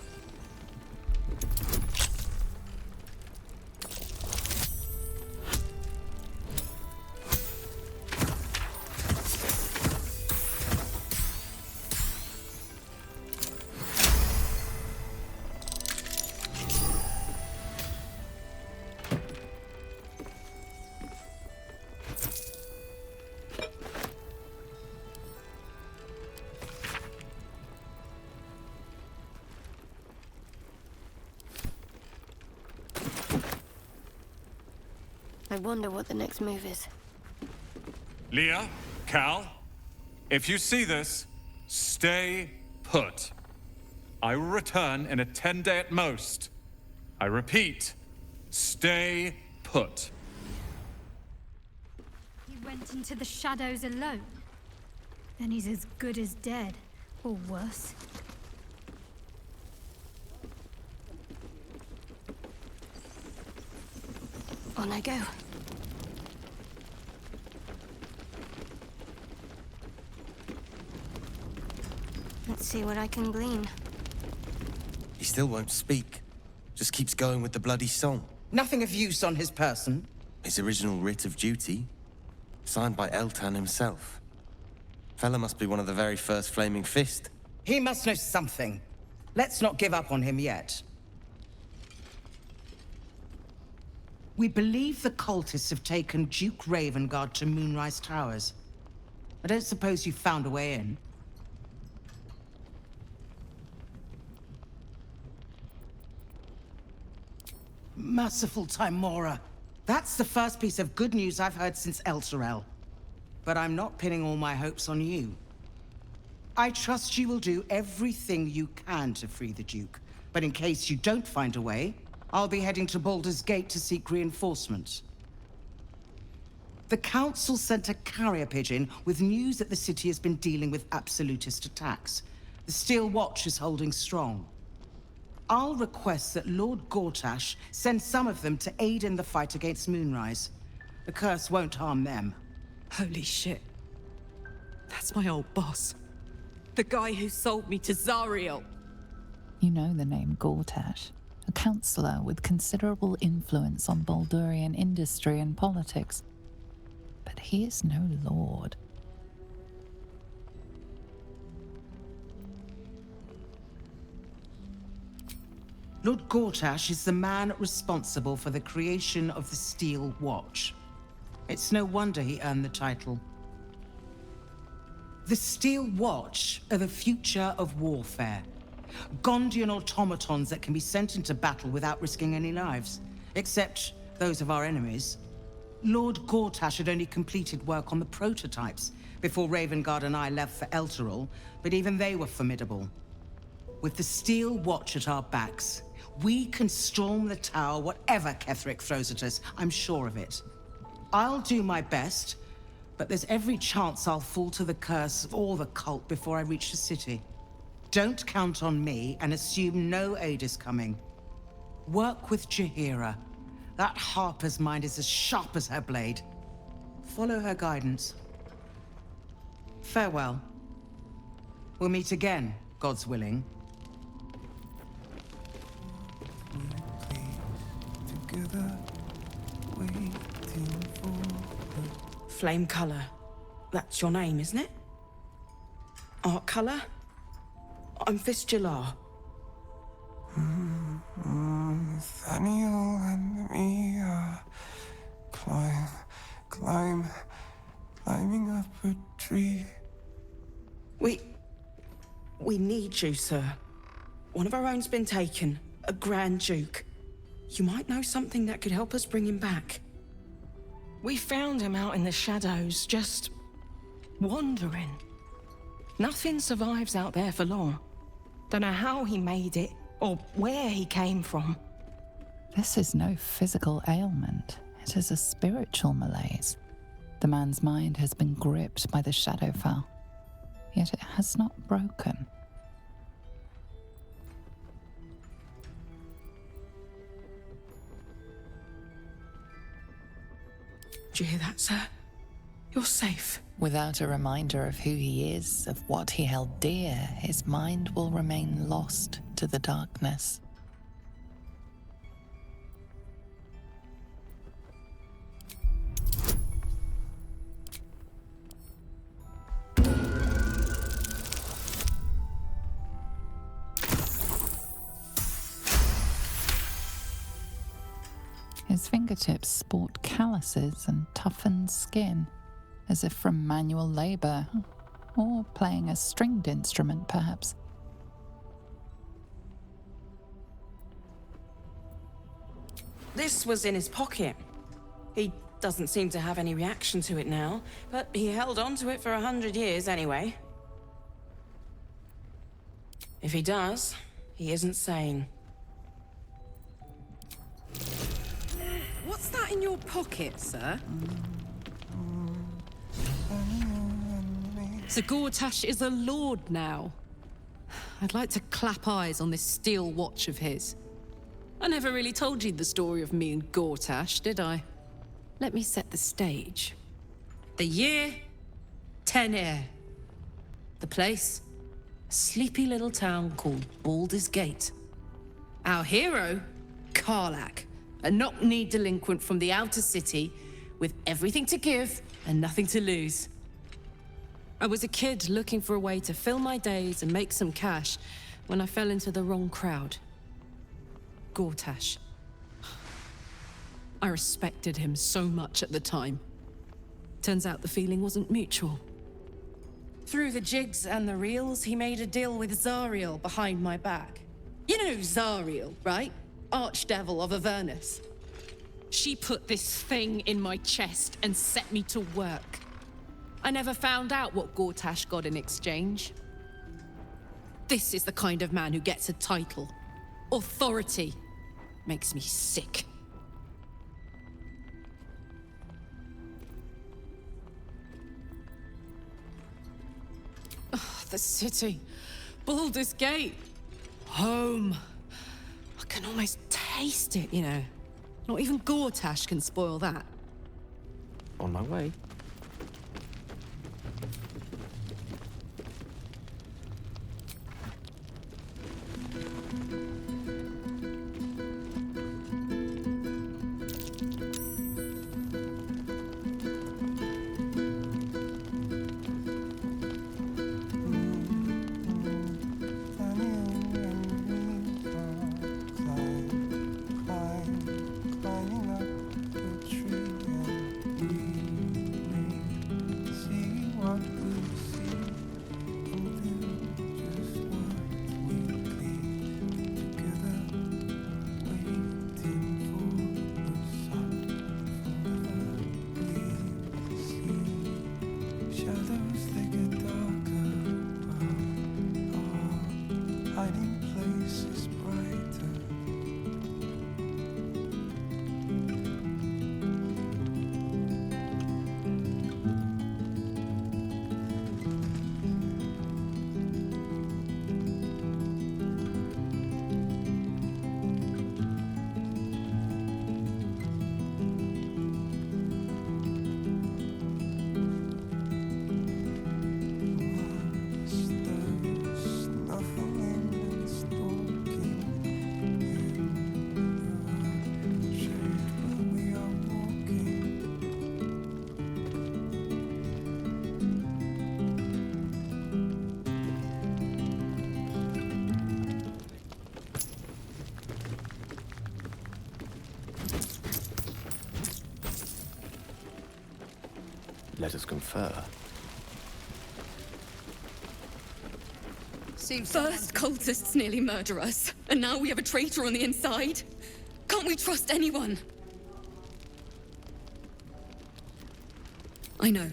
I wonder what the next move is. Leah, Cal, if you see this, stay put. I will return in a 10-day at most. I repeat, stay put. He went into the shadows alone. Then he's as good as dead, or worse. On I go. Let's see what I can glean. He still won't speak. Just keeps going with the bloody song. Nothing of use on his person. His original writ of duty, signed by Eltan himself. Fella must be one of the very first Flaming Fist. He must know something. Let's not give up on him yet. We believe the cultists have taken Duke Ravengard to Moonrise Towers. I don't suppose you found a way in. Merciful Timora. That's the first piece of good news I've heard since Elturel. But I'm not pinning all my hopes on you. I trust you will do everything you can to free the Duke. But in case you don't find a way, I'll be heading to Baldur's Gate to seek reinforcements. The Council sent a carrier pigeon with news that the city has been dealing with absolutist attacks. The Steel Watch is holding strong. I'll request that Lord Gortash send some of them to aid in the fight against Moonrise. The curse won't harm them. Holy shit. That's my old boss. The guy who sold me to Zariel. You know the name Gortash, a councillor with considerable influence on Baldurian industry and politics. But he is no lord. Lord Gortash is the man responsible for the creation of the Steel Watch. It's no wonder he earned the title. The Steel Watch are the future of warfare. Gondian automatons that can be sent into battle without risking any lives, except those of our enemies. Lord Gortash had only completed work on the prototypes before Ravengard and I left for Elturel, but even they were formidable. With the Steel Watch at our backs, we can storm the tower whatever Ketheric throws at us, I'm sure of it. I'll do my best, but there's every chance I'll fall to the curse or the cult before I reach the city. Don't count on me and assume no aid is coming. Work with Jaheira. That Harper's mind is as sharp as her blade. Follow her guidance. Farewell. We'll meet again, God's willing. Together, waiting for Flame Color. That's your name, isn't it? Art Color? I'm Fistula. Nathaniel and me are climbing up a tree. We need you, sir. One of our own's been taken, a Grand Duke. You might know something that could help us bring him back. We found him out in the shadows, just wandering. Nothing survives out there for long. Don't know how he made it, or where he came from. This is no physical ailment. It is a spiritual malaise. The man's mind has been gripped by the Shadowfell, yet it has not broken. Do you hear that, sir? You're safe. Without a reminder of who he is, of what he held dear, his mind will remain lost to the darkness. His fingertips sport calluses and toughened skin, as if from manual labor, or playing a stringed instrument, perhaps. This was in his pocket. He doesn't seem to have any reaction to it now, but he held on to it for 100 years anyway. If he does, he isn't sane. What's that in your pocket, sir? So Gortash is a lord now. I'd like to clap eyes on this steel watch of his. I never really told you the story of me and Gortash, did I? Let me set the stage. The year, Tenir. The place, A sleepy little town called Baldur's Gate. Our hero, Karlach, a knock-kneed delinquent from the outer city with everything to give and nothing to lose. I was a kid looking for a way to fill my days and make some cash when I fell into the wrong crowd. Gortash. I respected him so much at the time. Turns out the feeling wasn't mutual. Through the jigs and the reels, he made a deal with Zariel behind my back. You know Zariel, right? Archdevil of Avernus. She put this thing in my chest and set me to work. I never found out what Gortash got in exchange. This is the kind of man who gets a title. Authority. Makes me sick. Oh, the city. Baldur's Gate. Home. I can almost taste it, you know. Not even Gortash can spoil that. On my way. Let us confer. First, cultists nearly murder us, and now we have a traitor on the inside. Can't we trust anyone? I know.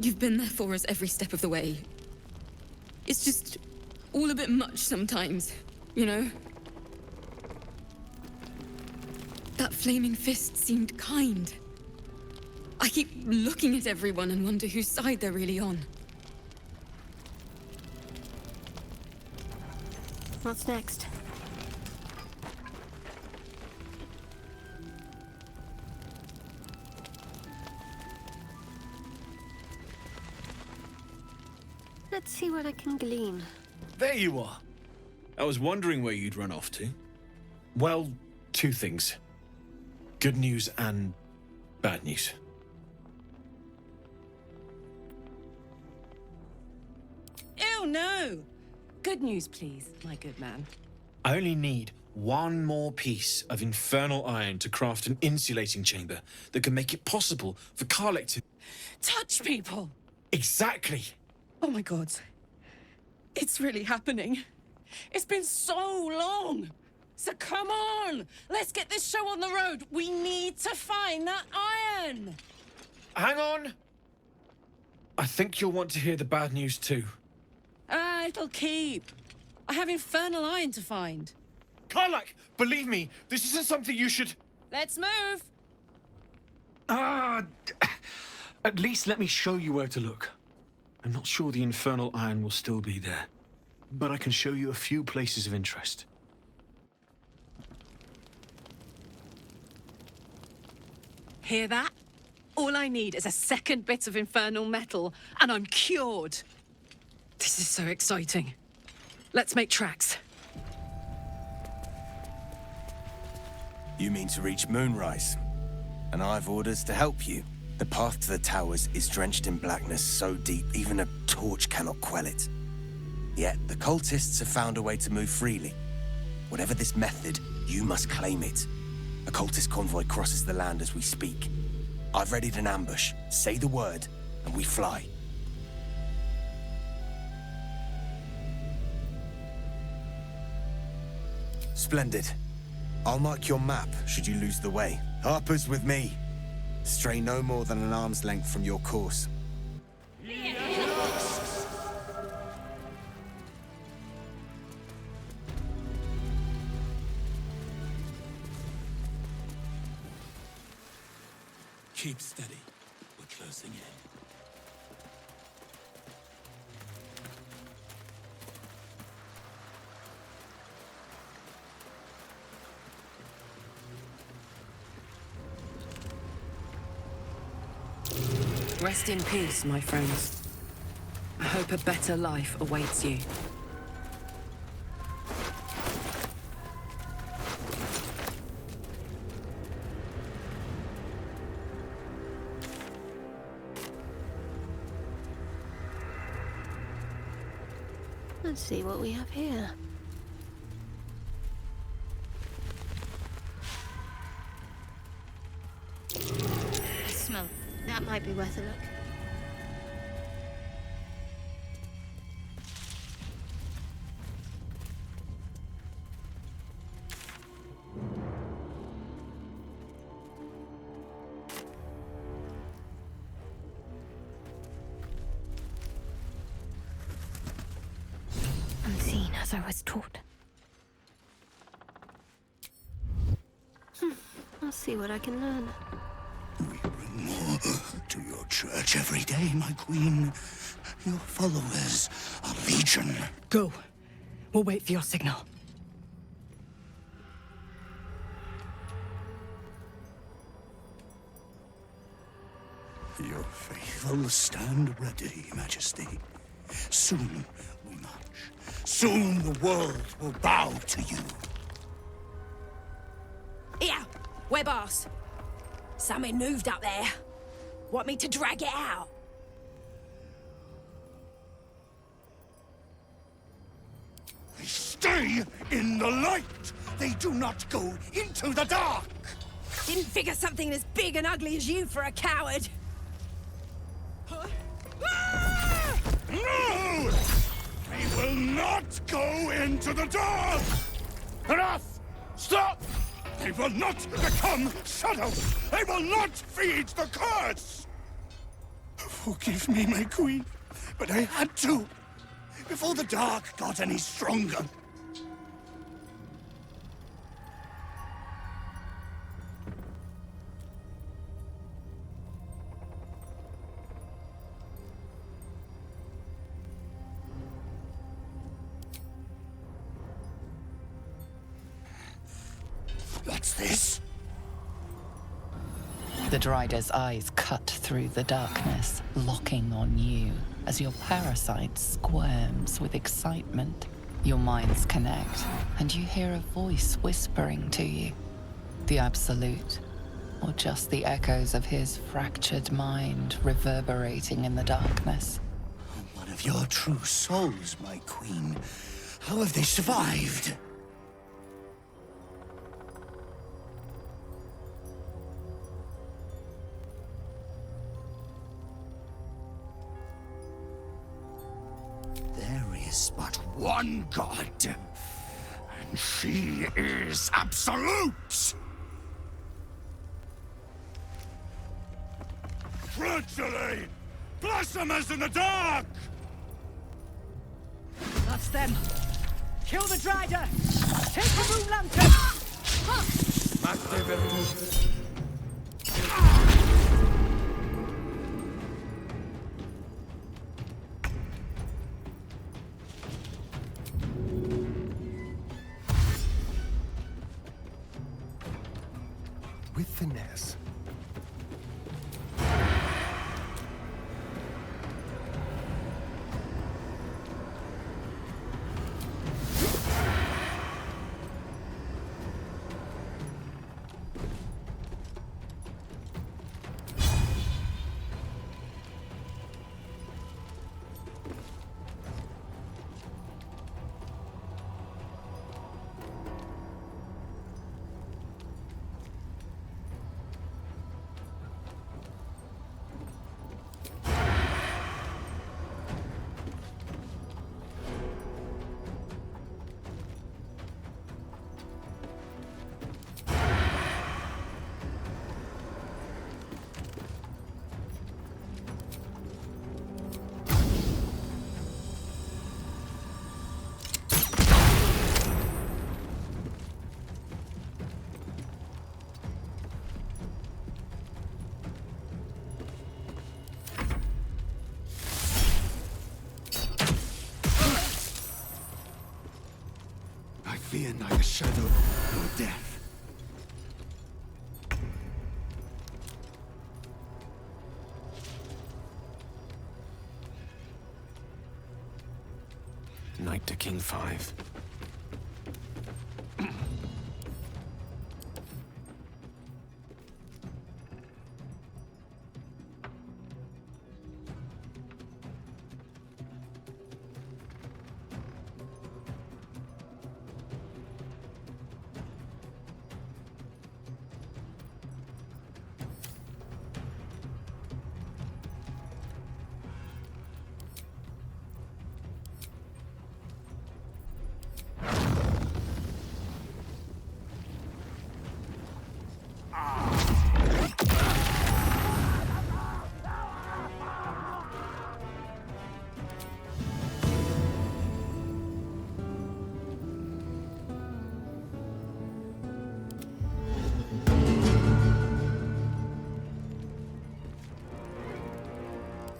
You've been there for us every step of the way. It's just all a bit much sometimes, you know? That flaming fist seemed kind. I keep looking at everyone and wonder whose side they're really on. What's next? Let's see what I can glean. There you are. I was wondering where you'd run off to. Well, two things. Good news and bad news. Ew, no! Good news, please, my good man. I only need one more piece of infernal iron to craft an insulating chamber that can make it possible for Karlach to... Touch people! Exactly! Oh my god. It's really happening. It's been so long! So come on! Let's get this show on the road! We need to find that iron! Hang on! I think you'll want to hear the bad news too. Ah, it'll keep. I have infernal iron to find. Karlach, believe me, this isn't something you should... Let's move! At least let me show you where to look. I'm not sure the infernal iron will still be there, but I can show you a few places of interest. Hear that? All I need is a second bit of infernal metal, and I'm cured. This is so exciting. Let's make tracks. You mean to reach Moonrise? And I've orders to help you. The path to the towers is drenched in blackness so deep, even a torch cannot quell it. Yet, the cultists have found a way to move freely. Whatever this method, you must claim it. A cultist convoy crosses the land as we speak. I've readied an ambush. Say the word, and we fly. Splendid. I'll mark your map should you lose the way. Harper's with me. Stray no more than an arm's length from your course. Keep steady. We're closing in. Rest in peace, my friends. I hope a better life awaits you. Let's see what we have here. Smell. That might be worth a look. Unseen as I was taught. I'll see what I can learn. More to your church every day, my queen. Your followers are legion. Go. We'll wait for your signal. Your faithful stand ready, Majesty. Soon we march. Soon the world will bow to you. Yeah, we're boss. Something moved up there. Want me to drag it out? They stay in the light. They do not go into the dark. Didn't figure something as big and ugly as you for a coward. No! They will not go into the dark! Enough! Stop! They will not become shadows! They will not feed the curse! Forgive me, my queen, but I had to. Before the dark got any stronger. What's this? The Drider's eyes cut through the darkness, locking on you as your parasite squirms with excitement. Your minds connect, and you hear a voice whispering to you. The Absolute, or just the echoes of his fractured mind reverberating in the darkness. One of your true souls, my queen. How have they survived? There is but one god, and she is absolute! Gradually, blossoms in the dark! That's them. Kill the Drider! Take the Moon Lantern! With finesse. being like a shadow or death. Knight to King 5.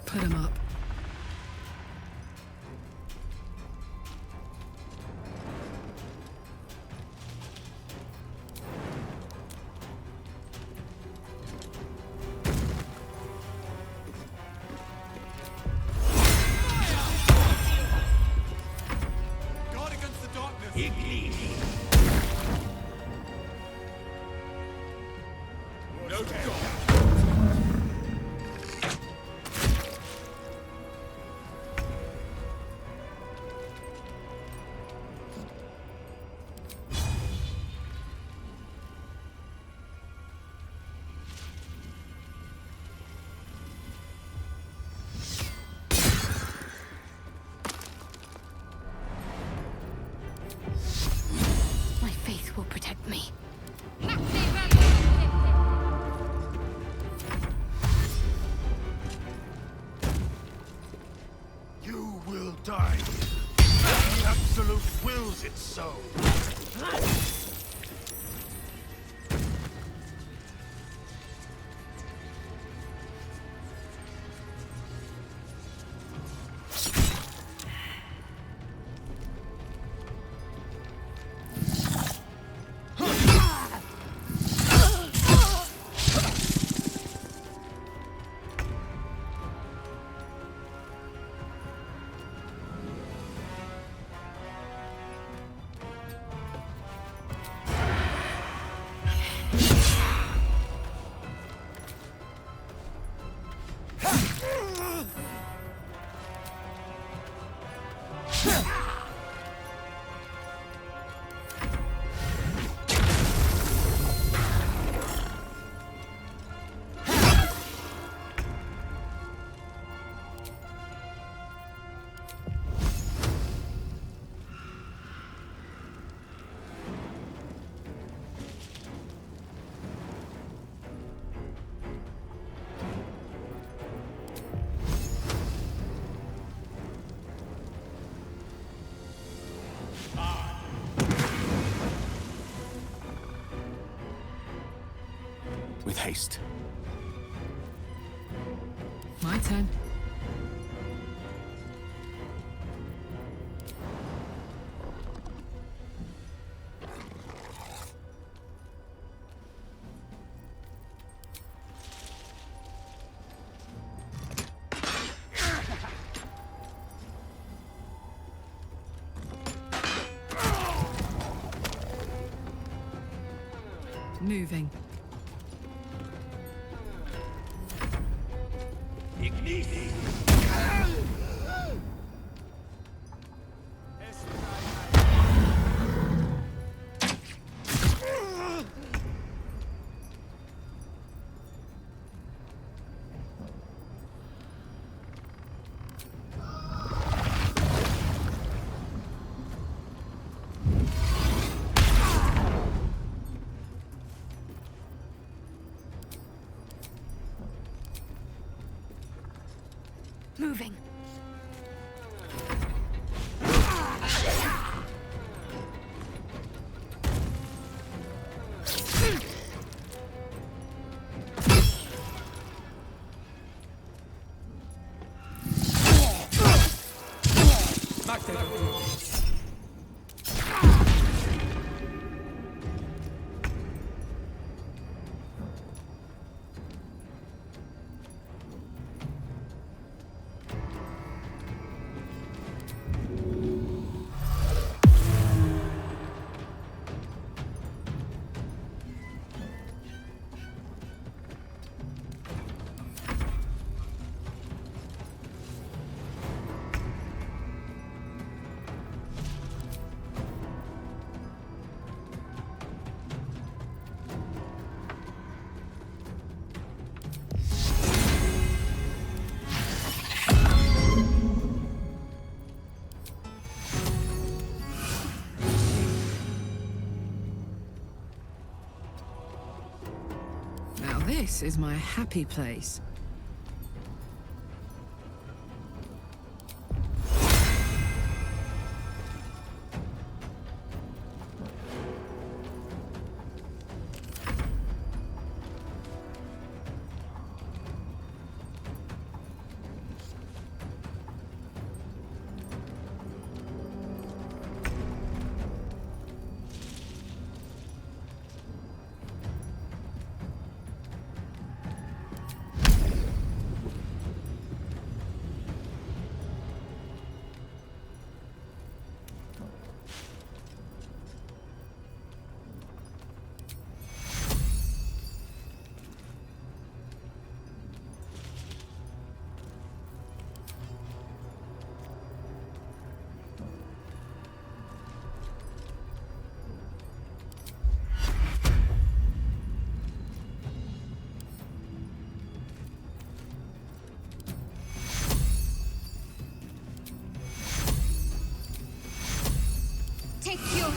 Put him up. Guard against the darkness. No God. My faith will protect me. You will die. The Absolute wills it so. With haste. My turn. Moving. Moving. This is my happy place. Take your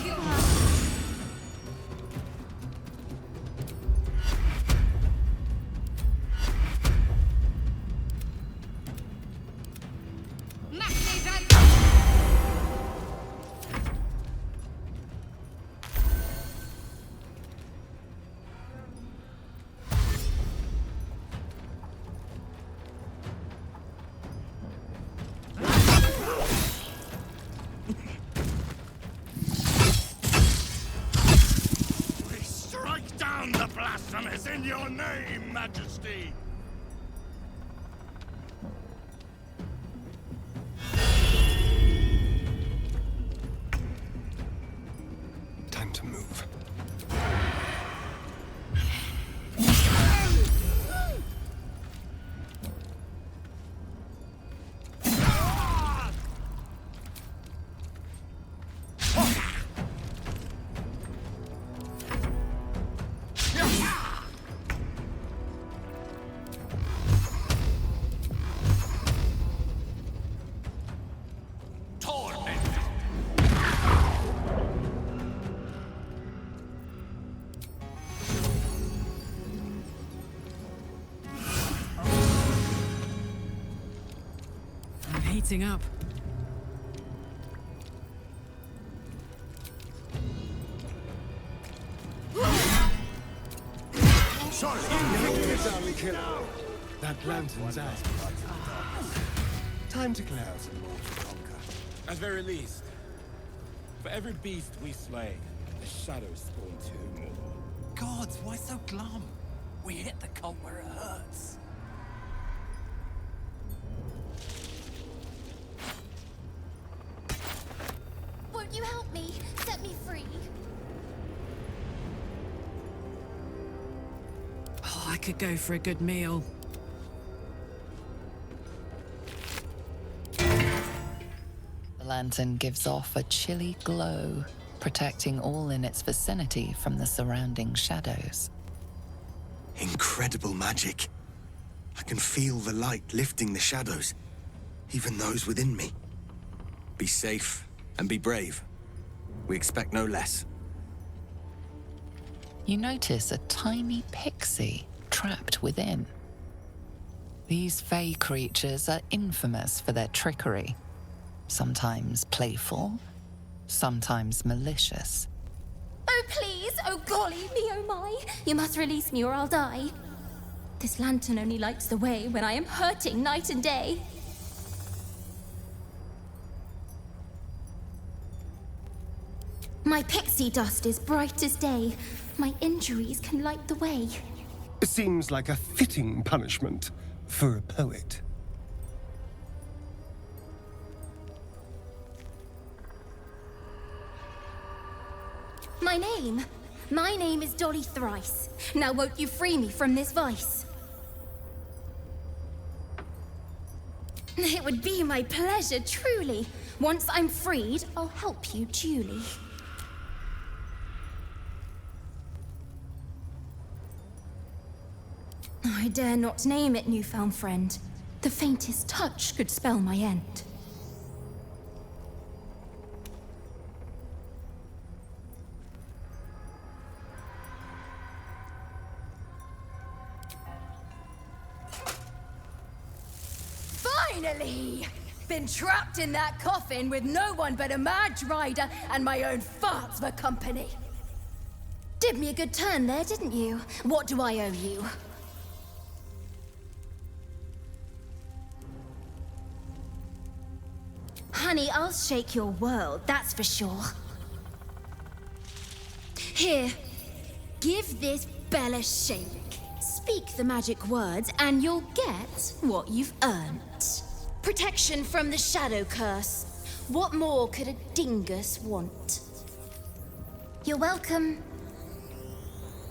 The blasphemous in your name, Majesty! Time to move. I'm heating up. Sorry, that lantern's out. Time to clear. At very least, for every beast we slay, the shadows spawn two more. Gods, why so glum? We hit the cult where it hurts. Won't you help me? Set me free. Oh, I could go for a good meal. The lantern gives off a chilly glow, protecting all in its vicinity from the surrounding shadows. Incredible magic. I can feel the light lifting the shadows, even those within me. Be safe and be brave. We expect no less. You notice a tiny pixie trapped within. These fey creatures are infamous for their trickery. Sometimes playful, sometimes malicious. Oh, please! Oh, golly me, oh my! You must release me or I'll die. This lantern only lights the way when I am hurting night and day. My pixie dust is bright as day. My injuries can light the way. Seems like a fitting punishment for a poet. My name is Dolly Thrice. Now won't you free me from this vice? It would be my pleasure, truly. Once I'm freed, I'll help you duly. I dare not name it, newfound friend. The faintest touch could spell my end. Finally! Been trapped in that coffin with no one but a Mad Rider and my own farts for company. Did me a good turn there, didn't you? What do I owe you? Honey, I'll shake your world, that's for sure. Here, give this bell a shake. Speak the magic words and you'll get what you've earned. Protection from the shadow curse. What more could a dingus want? You're welcome.